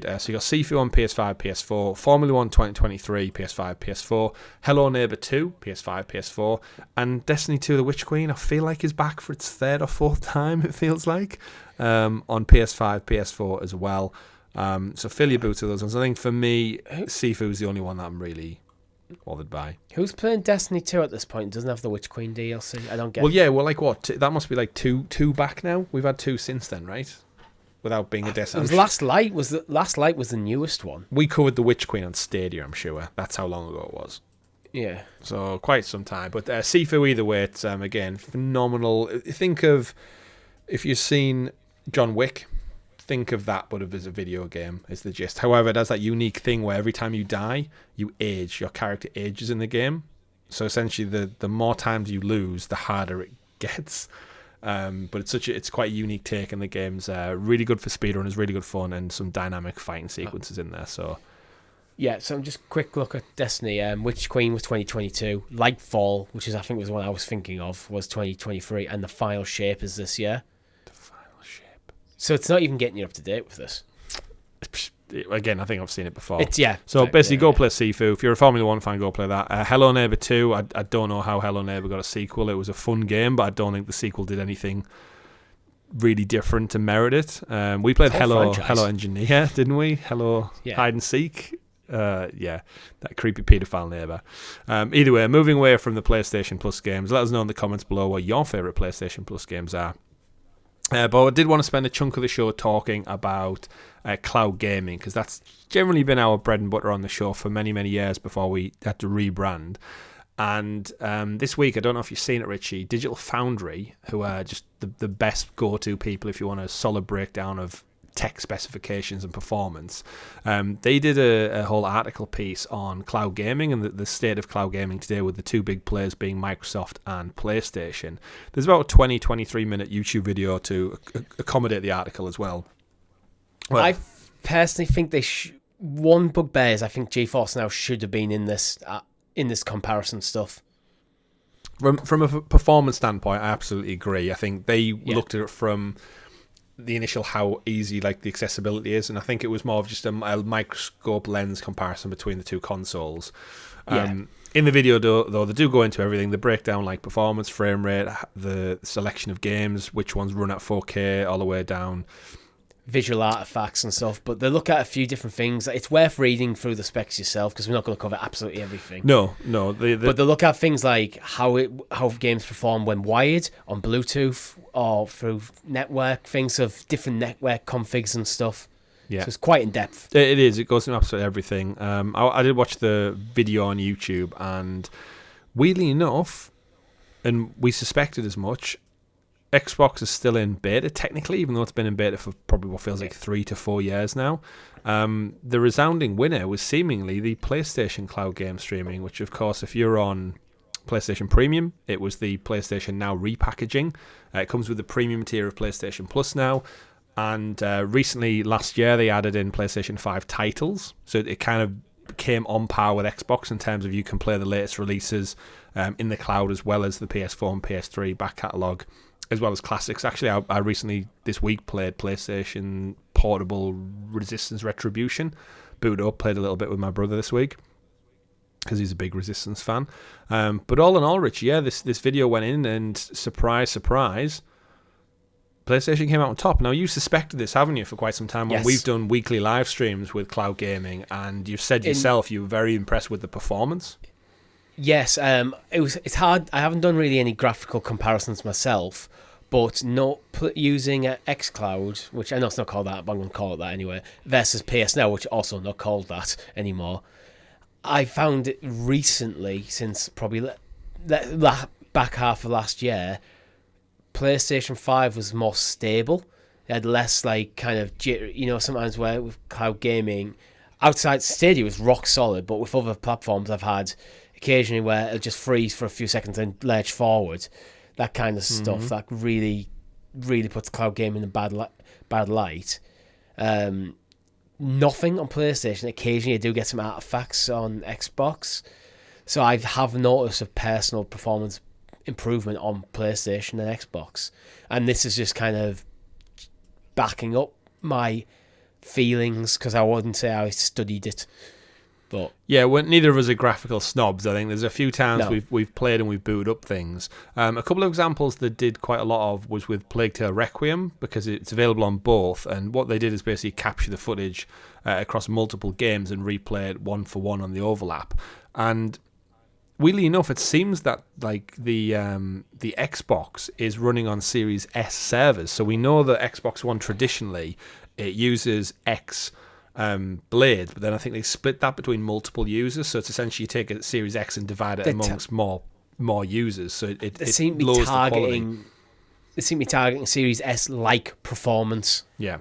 So you got Sifu on PS5, PS4, Formula 1 2023, PS5, PS4, Hello Neighbor 2, PS5, PS4, and Destiny 2 The Witch Queen, I feel like is back for its 3rd or 4th time, it feels like, on PS5, PS4 as well. So fill your boots with those ones. I think for me, Sifu is the only one that I'm really bothered by. Who's playing Destiny 2 at this point? Doesn't have the Witch Queen DLC. I don't get. Well, yeah. Well, like what? That must be like two back now. We've had 2 since then, right? Without being a Destiny. Last Light was the newest one. We covered the Witch Queen on Stadia, I'm sure. That's how long ago it was. Yeah. So quite some time. But Sifu, either way, it's again phenomenal. Think of if you've seen John Wick. think of that, but as a video game is the gist. However, it has that unique thing where every time you die, you age. Your character ages in the game. So essentially, the more times you lose, the harder it gets. But it's quite a unique take, and the game's really good for speedrunners, really good fun, and some dynamic fighting sequences in there. So yeah, so just quick look at Destiny. Witch Queen was 2022. Lightfall, which I think was what I was thinking of, was 2023, and the Final Shape is this year. The Final Shape. So it's not even getting you up to date with this. Again, I think I've seen it before. So basically, go play Sifu. If you're a Formula 1 fan, go play that. Hello Neighbor 2, I don't know how Hello Neighbor got a sequel. It was a fun game, but I don't think the sequel did anything really different to merit it. We played Hello Engineer, didn't we? Hello Hide and Seek. That creepy paedophile neighbor. Either way, moving away from the PlayStation Plus games, let us know in the comments below what your favourite PlayStation Plus games are. But I did want to spend a chunk of the show talking about cloud gaming, because that's generally been our bread and butter on the show for many, many years before we had to rebrand. And this week, I don't know if you've seen it, Richie, Digital Foundry, who are just the best go-to people if you want a solid breakdown of tech specifications and performance. They did a whole article piece on cloud gaming and the state of cloud gaming today, with the two big players being Microsoft and PlayStation. There's about a 23 minute YouTube video to accommodate the article as well. I personally think one bugbear is I think GeForce Now should have been in this comparison stuff. From a performance standpoint, I absolutely agree. I think they looked at it from the initial how easy the accessibility is, and I think it was more of just a microscope lens comparison between the two consoles. In the video though, they do go into everything. They break down performance, frame rate, the selection of games, which ones run at 4K, all the way down visual artifacts and stuff, but they look at a few different things. It's worth reading through the specs yourself, because we're not going to cover absolutely everything. No. But they look at things like how games perform when wired on Bluetooth or through network things of different network configs and stuff. Yeah, so it's quite in depth. It is. It goes into absolutely everything. I did watch the video on YouTube, and weirdly enough, and we suspected as much, Xbox is still in beta, technically, even though it's been in beta for probably what feels like 3 to 4 years now. The resounding winner was seemingly the PlayStation cloud game streaming, which, of course, if you're on PlayStation Premium, it was the PlayStation Now repackaging. It comes with the premium tier of PlayStation Plus now. And recently, last year, they added in PlayStation 5 titles. So it kind of came on par with Xbox in terms of you can play the latest releases in the cloud, as well as the PS4 and PS3 back catalogue, as well as classics. Actually, I recently, this week, played PlayStation Portable Resistance Retribution. Booted up, played a little bit with my brother this week, because he's a big Resistance fan. But all in all, Rich, this video went in, and surprise, surprise, PlayStation came out on top. Now, you suspected this, haven't you, for quite some time, when Yes. we've done weekly live streams with cloud gaming, and you've said yourself you were very impressed with the performance. Yes, it's hard. I haven't done really any graphical comparisons myself, but not using xCloud, which I know it's not called that, but I'm going to call it that anyway, versus PS Now, which also not called that anymore. I found it recently, since probably the back half of last year, PlayStation 5 was more stable. It had less kind of sometimes where with cloud gaming, outside Stadia was rock solid, but with other platforms I've had occasionally where it'll just freeze for a few seconds and lurch forward. That kind of stuff that really, really puts cloud gaming in a bad light. Nothing on PlayStation. Occasionally I do get some artifacts on Xbox. So I have noticed a personal performance improvement on PlayStation and Xbox. And this is just kind of backing up my feelings, because I wouldn't say I studied it. But yeah, neither of us are graphical snobs. I think there's a few times we've played and we've booted up things. A couple of examples that did quite a lot of was with Plague Tale Requiem, because it's available on both. And what they did is basically capture the footage across multiple games and replay it one for one on the overlap. And weirdly enough, it seems that the Xbox is running on Series S servers. So we know that Xbox One traditionally it uses X blades, but then I think they split that between multiple users. So it's essentially you take a Series X and divide it amongst more users. So it lowers the quality. They seem to be targeting Series S like performance. Yeah.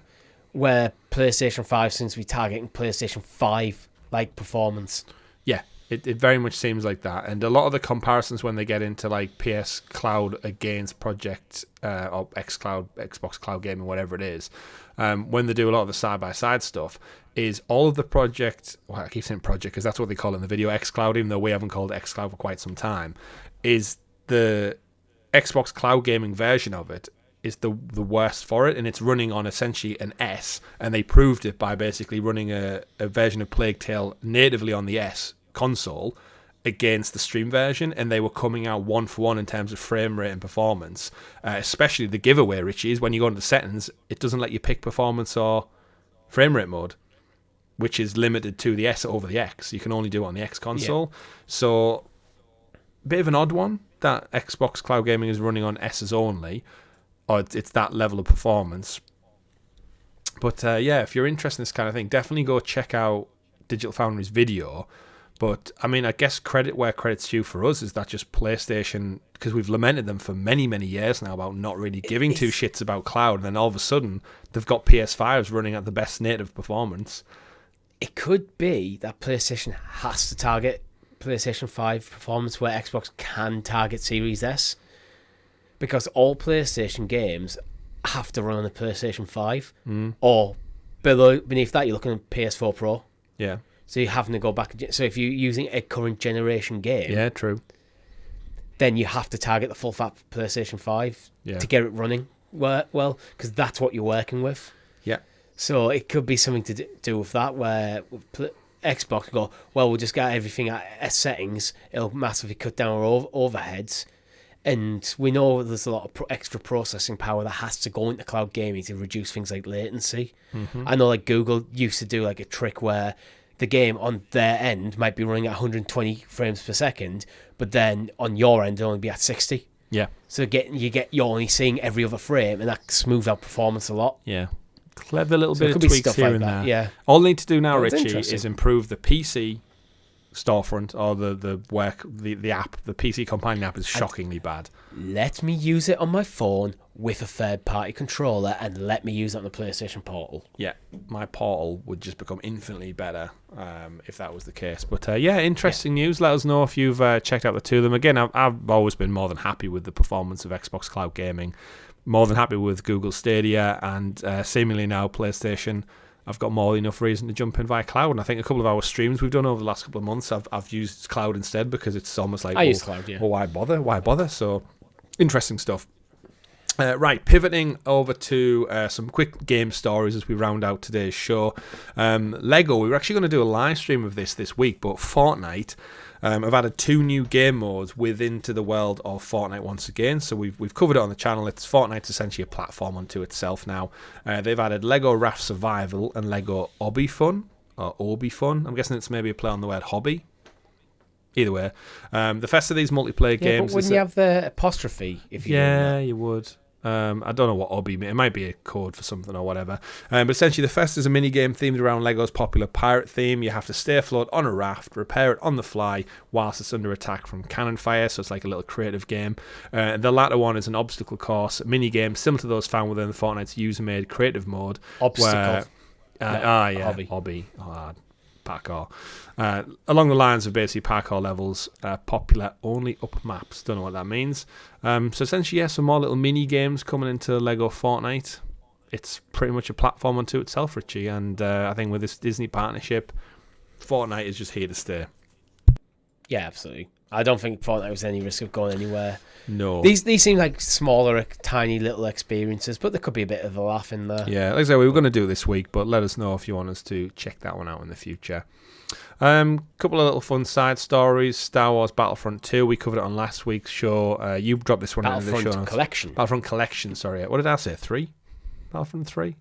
where PlayStation 5 seems to be targeting PlayStation 5 like performance. Yeah, it very much seems like that. And a lot of the comparisons when they get into like PS Cloud against Project or xCloud, Xbox Cloud Gaming, whatever it is, when they do a lot of the side-by-side stuff, is all of the project, well, I keep saying project because that's what they call it in the video, xCloud, even though we haven't called it xCloud for quite some time, is the Xbox Cloud Gaming version of it is the worst for it, and it's running on essentially an S, and they proved it by basically running a version of Plague Tale natively on the S console against the stream version, and they were coming out 1-for-1 in terms of frame rate and performance. Especially the giveaway, Richie, is when you go into the settings, it doesn't let you pick performance or frame rate mode, which is limited to the S over the X. You can only do it on the X console. Yeah. So, bit of an odd one that Xbox Cloud Gaming is running on S's only, or it's that level of performance. But yeah, if you're interested in this kind of thing, definitely go check out Digital Foundry's video. But, I mean, I guess credit where credit's due for us is that just PlayStation, because we've lamented them for many, many years now about not really giving two shits about cloud, and then all of a sudden, they've got PS5s running at the best native performance. It could be that PlayStation has to target PlayStation 5 performance where Xbox can target Series S. Because all PlayStation games have to run on the PlayStation 5. Or beneath that, you're looking at PS4 Pro. Yeah. So you're having to go back. So if you're using a current generation game, yeah, true, then you have to target the full fat PlayStation 5 to get it running well, because that's what you're working with. Yeah. So it could be something to do with that, where Xbox go, well, we'll just get everything at settings. It'll massively cut down our overheads. And we know there's a lot of extra processing power that has to go into cloud gaming to reduce things like latency. I know like Google used to do like a trick where the game on their end might be running at 120 frames per second, but then on your end it'll only be at 60. Yeah. So you're only seeing every other frame, and that smooths out performance a lot. Yeah. Clever little bit of tweaks here and there. Yeah. All they need to do now, Richie, is improve the PC storefront, or the app. The PC companion app is shockingly bad. Let me use it on my phone with a third-party controller, and let me use it on the PlayStation Portal. Yeah, my Portal would just become infinitely better if that was the case. But yeah, interesting news. Let us know if you've checked out the two of them. Again, I've always been more than happy with the performance of Xbox Cloud Gaming. More than happy with Google Stadia, and seemingly now PlayStation. I've got more than enough reason to jump in via cloud, and I think a couple of our streams we've done over the last couple of months, I've used cloud instead, because it's almost like, use cloud, yeah. Well, why bother? So, interesting stuff. Right, pivoting over to some quick game stories as we round out today's show. Lego, we were actually going to do a live stream of this week, but Fortnite have added 2 new game modes into the world of Fortnite once again. So we've covered it on the channel. Fortnite's essentially a platform unto itself now. They've added Lego Raft Survival and Lego Obby Fun, or Obby Fun. I'm guessing it's maybe a play on the word hobby. Either way, the first of these multiplayer games. But wouldn't you have the apostrophe if you? Yeah, you would. I don't know what Obby means. It might be a code for something or whatever. But essentially, the fest is a mini-game themed around Lego's popular pirate theme. You have to stay afloat on a raft, repair it on the fly whilst it's under attack from cannon fire. So it's like a little creative game. The latter one is an obstacle course mini-game similar to those found within the Fortnite's user-made creative mode. Obstacle. Hobby. Parkour. Along the lines of basically parkour levels, popular only up maps. Don't know what that means. So essentially, yeah, some more little mini games coming into Lego Fortnite. It's pretty much a platform unto itself, Richie. And I think with this Disney partnership, Fortnite is just here to stay. Yeah, absolutely. I don't think Fortnite was any risk of going anywhere. No. These seem like smaller, tiny little experiences, but there could be a bit of a laugh in there. Yeah, like I said, we were going to do it this week, but let us know if you want us to check that one out in the future. Couple of little fun side stories. Star Wars Battlefront 2, we covered it on last week's show. You dropped this one into the show. Battlefront Collection, sorry. What did I say, 3? Battlefront 3?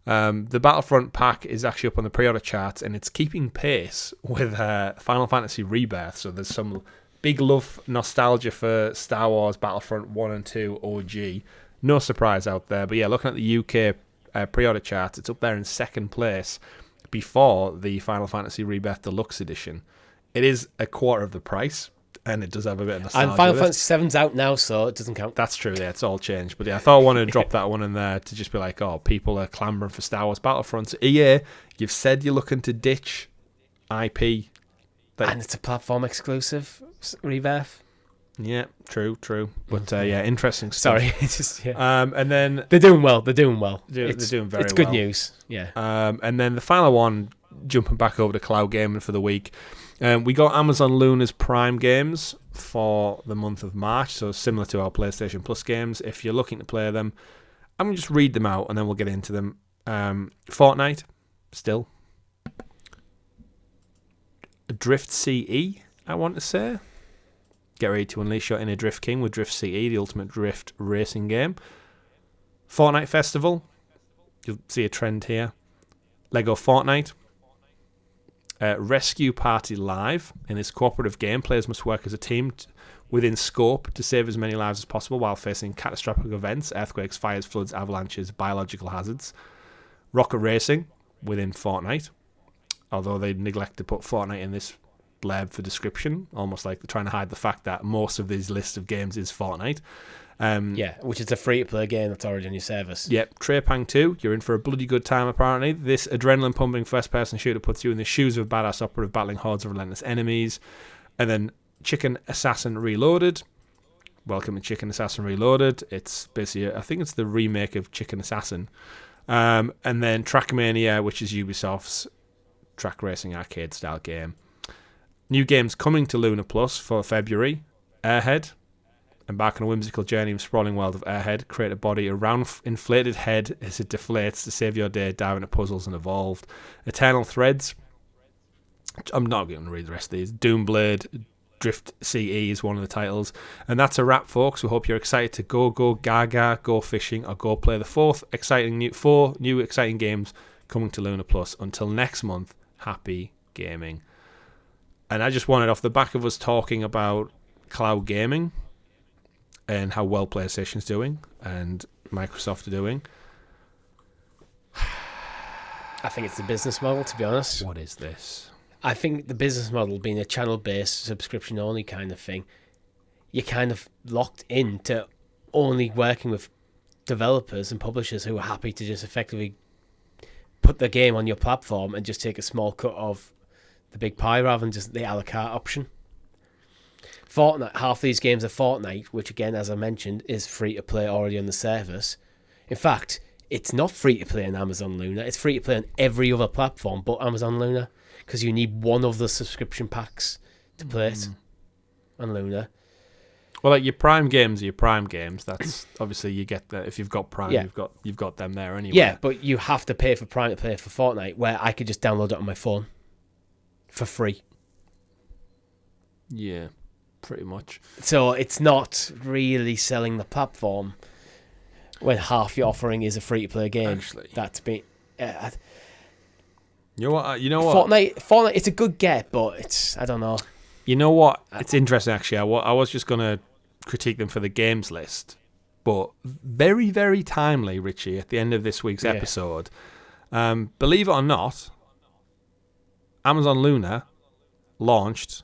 The Battlefront pack is actually up on the pre-order chart, and it's keeping pace with Final Fantasy Rebirth. So there's some big love, nostalgia for Star Wars Battlefront 1 and 2 OG. No surprise out there. But yeah, looking at the UK pre-order chart, it's up there in second place before the Final Fantasy Rebirth Deluxe Edition. It is a quarter of the price. And it does have a bit of nostalgia. And Final Fantasy VII's out now, so it doesn't count. That's true, yeah, it's all changed. But yeah, I thought I wanted to drop that one in there to just be like, oh, people are clambering for Star Wars Battlefront. EA, you've said you're looking to ditch IP. And it's a platform exclusive rebirth. Yeah, true. But yeah, interesting stuff. Sorry, it's just, yeah. And then they're doing well. They're doing very well. It's good news. Yeah. And then the final one, jumping back over to cloud gaming for the week. We got Amazon Luna's Prime games for the month of March, so similar to our PlayStation Plus games. If you're looking to play them, I'm going to just read them out and then we'll get into them. Fortnite, still. Drift CE, I want to say. Get ready to unleash your inner Drift King with Drift CE, the ultimate drift racing game. Fortnite Festival, you'll see a trend here. Lego Fortnite. Rescue Party Live. In this cooperative game, players must work as a team within scope to save as many lives as possible while facing catastrophic events, earthquakes, fires, floods, avalanches, biological hazards. Rocket Racing within Fortnite, although they neglect to put Fortnite in this blurb for description, almost like they're trying to hide the fact that most of these list of games is Fortnite. Which is a free-to-play game that's already on your service. Yep, Trepang 2, you're in for a bloody good time apparently. This adrenaline-pumping first-person shooter puts you in the shoes of a badass operative battling hordes of relentless enemies. And then Chicken Assassin Reloaded. Welcome to Chicken Assassin Reloaded. It's basically, I think it's the remake of Chicken Assassin. And then Trackmania, which is Ubisoft's track racing arcade-style game. New games coming to Luna Plus for February. Airhead. Embark on a whimsical journey in the sprawling world of Airhead. Create a body around inflated head as it deflates to save your day, dive into puzzles and evolved. Eternal Threads. I'm not going to read the rest of these. Doomblade, Drift CE is one of the titles. And that's a wrap, folks. We hope you're excited to go gaga, go fishing, or go play the four new exciting games coming to Luna Plus. Until next month, happy gaming. And I just wanted, off the back of us talking about cloud gaming and how well PlayStation's doing and Microsoft are doing. I think it's the business model, to be honest. What is this? I think the business model being a channel-based, subscription-only kind of thing, you're kind of locked into only working with developers and publishers who are happy to just effectively put the game on your platform and just take a small cut of the big pie rather than just the a la carte option. Fortnite, half these games are Fortnite, which again, as I mentioned, is free to play already on the service. In fact, it's not free to play on Amazon Luna. It's free to play on every other platform but Amazon Luna, because you need one of the subscription packs to play it on Luna. Well, like your Prime games are your Prime games. That's obviously you get that if you've got Prime, you've got them there anyway. Yeah, but you have to pay for Prime to play for Fortnite, where I could just download it on my phone for free. Yeah, pretty much. So it's not really selling the platform when half your offering is a free-to-play game. Actually, that's been. You know what? Fortnite. It's a good get, but it's. I don't know. You know what? It's interesting, actually. I was just going to critique them for the games list, but very, very timely, Richie, at the end of this week's episode. Believe it or not, Amazon Luna launched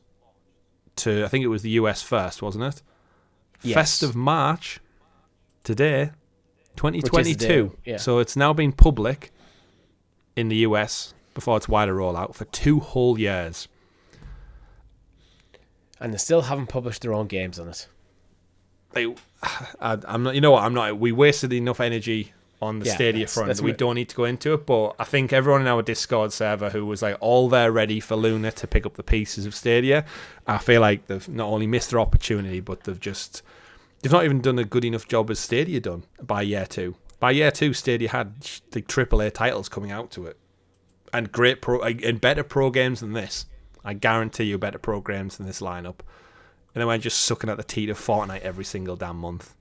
to, I think it was the US first, wasn't it? Yes. Fest of March, today, 2022. Yeah. So it's now been public in the US before its wider rollout for 2 whole years. And they still haven't published their own games on it. I'm not. You know what? I'm not. We wasted enough energy on the Stadia front. We don't need to go into it. But I think everyone in our Discord server who was like all there ready for Luna to pick up the pieces of Stadia, I feel like they've not only missed their opportunity, but they've not even done a good enough job as Stadia done by year 2. By year 2, Stadia had the AAA titles coming out to it, and great and better pro games than this. I guarantee you better programs than this lineup. And then we're just sucking at the teat of Fortnite every single damn month.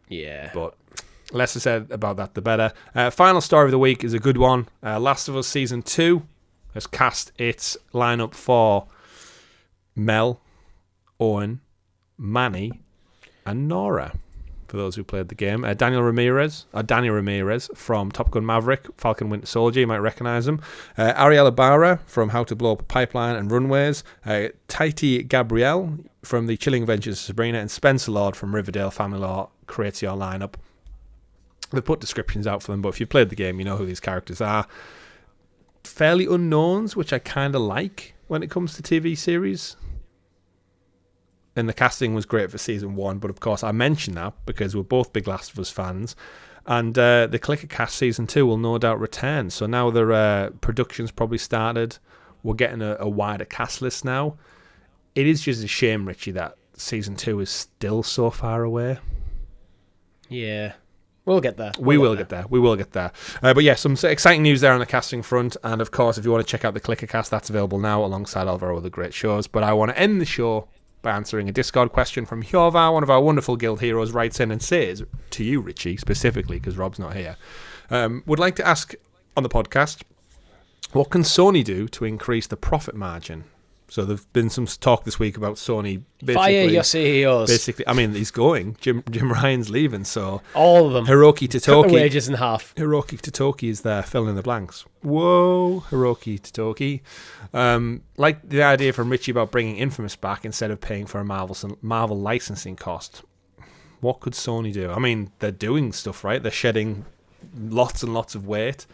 Yeah. But less said about that, the better. Final story of the week is a good one. Last of Us Season 2 has cast its lineup for Mel, Owen, Manny, and Nora for those who played the game. Daniel Ramirez from Top Gun Maverick, Falcon Winter Soldier, you might recognise him. Ariel Ibarra from How to Blow Up a Pipeline and Runways. Taiti Gabrielle from The Chilling Adventures of Sabrina, and Spencer Lord from Riverdale Family Law creates your lineup. They put descriptions out for them, but if you've played the game, you know who these characters are. Fairly unknowns, which I kind of like when it comes to TV series. And the casting was great for season 1, but of course I mention that because we're both big Last of Us fans, and the Clicker Cast season 2 will no doubt return. So now their production's probably started. We're getting a wider cast list now. It is just a shame, Richie, that season 2 is still so far away. Yeah. We'll get there. We will get there. But yeah, some exciting news there on the casting front. And of course, if you want to check out the Clicker Cast, that's available now alongside all of our other great shows. But I want to end the show by answering a Discord question from Hjorvar, one of our wonderful guild heroes, writes in and says, to you, Richie, specifically, because Rob's not here, would like to ask on the podcast, what can Sony do to increase the profit margin? So there's been some talk this week about Sony basically... Fire your CEOs. Basically, I mean, he's going. Jim Ryan's leaving, so... All of them. Hiroki Totoki... Cut the wages in half. Hiroki Totoki is there, filling in the blanks. Whoa, Hiroki Totoki. Like the idea from Richie about bringing Infamous back instead of paying for a Marvel licensing cost. What could Sony do? I mean, they're doing stuff, right? They're shedding lots and lots of weight.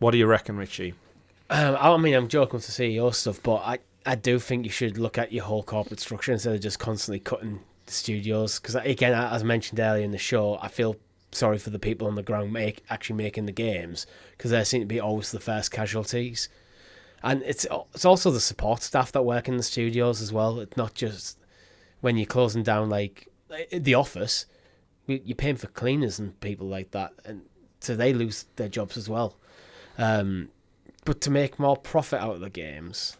What do you reckon, Richie? I mean, I'm joking with the CEO stuff, but I do think you should look at your whole corporate structure instead of just constantly cutting the studios. Because, again, as mentioned earlier in the show, I feel sorry for the people on the ground actually making the games, because they seem to be always the first casualties. And it's also the support staff that work in the studios as well. It's not just when you're closing down, like, the office, you're paying for cleaners and people like that, and so they lose their jobs as well. But to make more profit out of the games,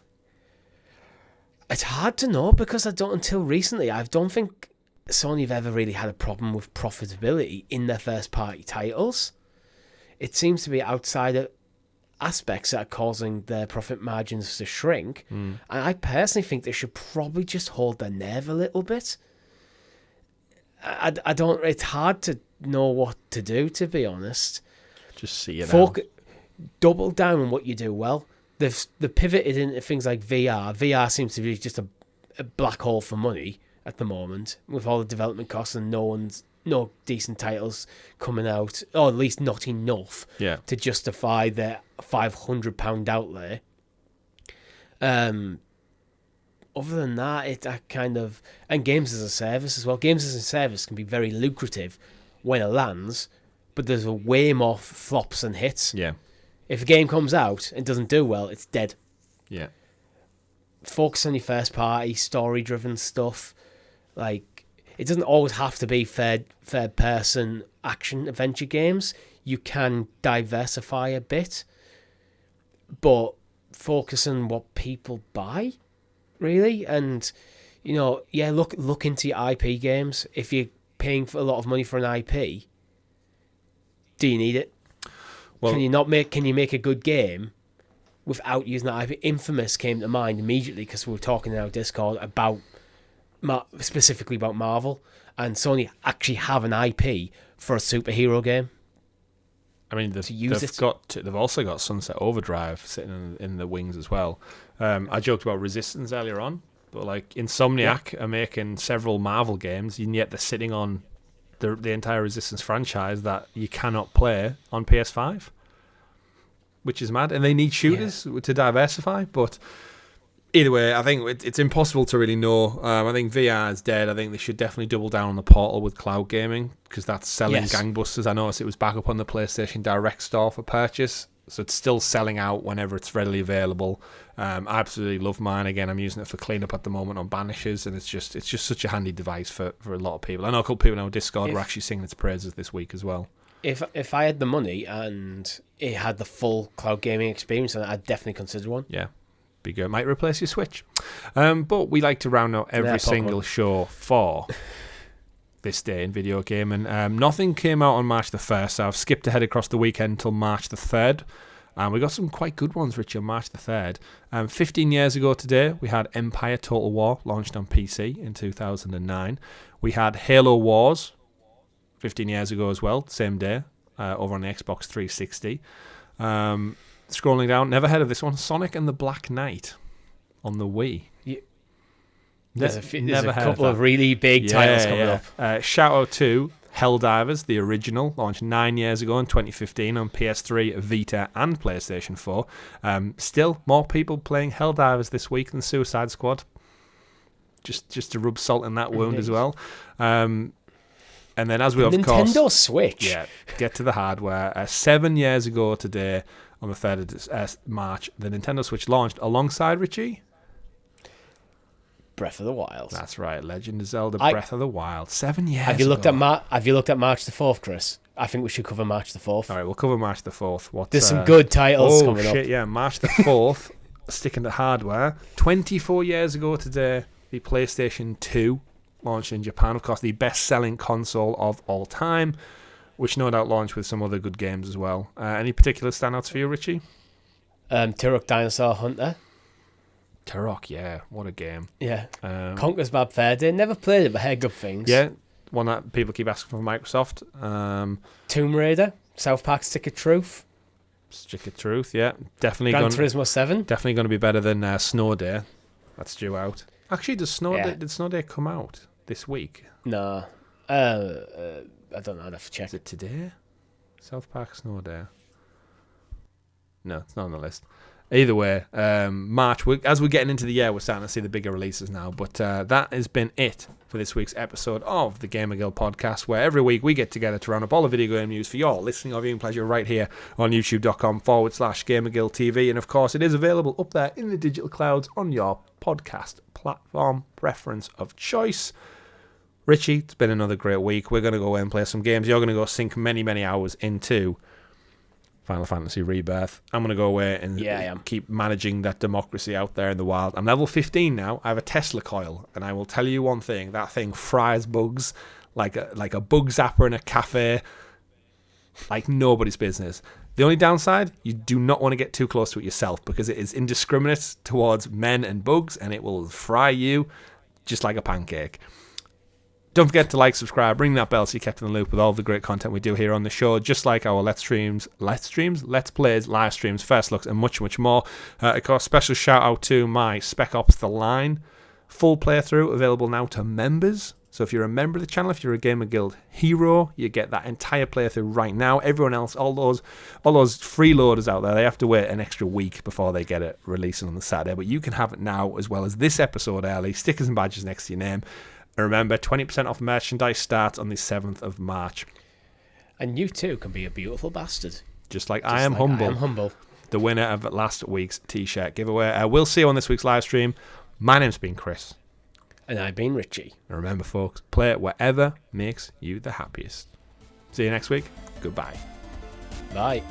it's hard to know, because until recently, I don't think Sony have ever really had a problem with profitability in their first party titles. It seems to be outside aspects that are causing their profit margins to shrink. And I personally think they should probably just hold their nerve a little bit. I don't. It's hard to know what to do, to be honest. Just see it out. Double down on what you do well. They've pivoted into things like VR. VR seems to be just a black hole for money at the moment, with all the development costs and no decent titles coming out, or at least not enough to justify their £500 outlay. Other than that, and games as a service as well. Games as a service can be very lucrative when it lands, but there's way more flops than hits. Yeah. If a game comes out and doesn't do well, it's dead. Yeah. Focus on your first party, story-driven stuff. Like, it doesn't always have to be third person action adventure games. You can diversify a bit, but focus on what people buy, really. And, look into your IP games. If you're paying for a lot of money for an IP, do you need it? Well, can you make a good game without using that IP? Infamous came to mind immediately because we were talking in our Discord about specifically about Marvel, and Sony actually have an IP for a superhero game. I mean, they've also got Sunset Overdrive sitting in the wings as well. I joked about Resistance earlier on, but like Insomniac are making several Marvel games, and yet they're sitting on the entire Resistance franchise that you cannot play on PS5, which is mad. And they need shooters to diversify, but either way, I think it's impossible to really know. I think VR is dead. I think they should definitely double down on the Portal with cloud gaming, because that's selling gangbusters. I noticed it was back up on the PlayStation Direct store for purchase, so it's still selling out whenever it's readily available. I absolutely love mine. Again, I'm using it for cleanup at the moment on Banishes, and it's just such a handy device for a lot of people. I know a couple of people in our Discord were actually singing its praises this week as well. If I had the money and it had the full cloud gaming experience, then I'd definitely consider one. Yeah, be good. Might replace your Switch. But we like to round out every single show for this day in video game, and nothing came out on March the 1st, so I've skipped ahead across the weekend until March the 3rd. And we got some quite good ones, Richie, on March the 3rd. 15 years ago today, we had Empire Total War, launched on PC in 2009. We had Halo Wars, 15 years ago as well, same day, over on the Xbox 360. Scrolling down, never heard of this one, Sonic and the Black Knight on the Wii. There's a couple of really big titles coming up. Shout out to Helldivers, the original, launched 9 years ago in 2015 on PS3, Vita, and PlayStation 4. Still, more people playing Helldivers this week than Suicide Squad. Just to rub salt in that wound as well. And then, as we of course, Nintendo Switch. Yeah, get to the hardware. 7 years ago today, on the 3rd of March, the Nintendo Switch launched alongside Richie. Breath of the Wild. That's right, Legend of Zelda: Breath of the Wild. 7 years. Have you looked at March the 4th, Chris? I think we should cover March the 4th. All right, we'll cover March the 4th. There's some good titles coming up. Yeah, March the 4th. Sticking to hardware. 24 years ago today, the PlayStation 2 launched in Japan. Of course, the best-selling console of all time, which no doubt launched with some other good games as well. Any particular standouts for you, Richie? Turok Dinosaur Hunter. Turok, yeah, what a game. Yeah. Conker's Bad Fur Day. Never played it, but heard good things. Yeah, one that people keep asking for Microsoft. Tomb Raider, South Park Stick of Truth. Stick of Truth, yeah. Definitely Gran Turismo 7. Definitely going to be better than Snow Day. That's due out. Actually, did Snow Day come out this week? No. I don't know. I'd have to check. Is it today? South Park Snow Day. No, it's not on the list. Either way, March, as we're getting into the year, we're starting to see the bigger releases now. But that has been it for this week's episode of the GamerGuild Podcast, where every week we get together to round up all the video game news for your listening or viewing pleasure right here on youtube.com/GamerGuild TV. And of course, it is available up there in the digital clouds on your podcast platform preference of choice. Richie, it's been another great week. We're going to go away and play some games. You're going to go sink many, many hours into Final Fantasy Rebirth. I'm going to go away and keep managing that democracy out there in the wild. I'm level 15 now. I have a Tesla coil, and I will tell you one thing. That thing fries bugs like a bug zapper in a cafe, like nobody's business. The only downside, you do not want to get too close to it yourself, because it is indiscriminate towards men and bugs, and it will fry you just like a pancake. Don't forget to like, subscribe, ring that bell so you're kept in the loop with all the great content we do here on the show, just like our Let's Plays, live streams, first looks, and much, much more. Of course, special shout out to my Spec Ops The Line full playthrough, available now to members. So if you're a member of the channel, if you're a Gamer Guild hero, you get that entire playthrough right now. Everyone else, all those freeloaders out there, they have to wait an extra week before they get it releasing on the Saturday. But you can have it now, as well as this episode early. Stickers and badges next to your name. And remember, 20% off merchandise starts on the 7th of March. And you too can be a beautiful bastard. Just like I am humble. The winner of last week's t-shirt giveaway. We'll see you on this week's live stream. My name's been Chris. And I've been Richie. And remember, folks, play it wherever makes you the happiest. See you next week. Goodbye. Bye.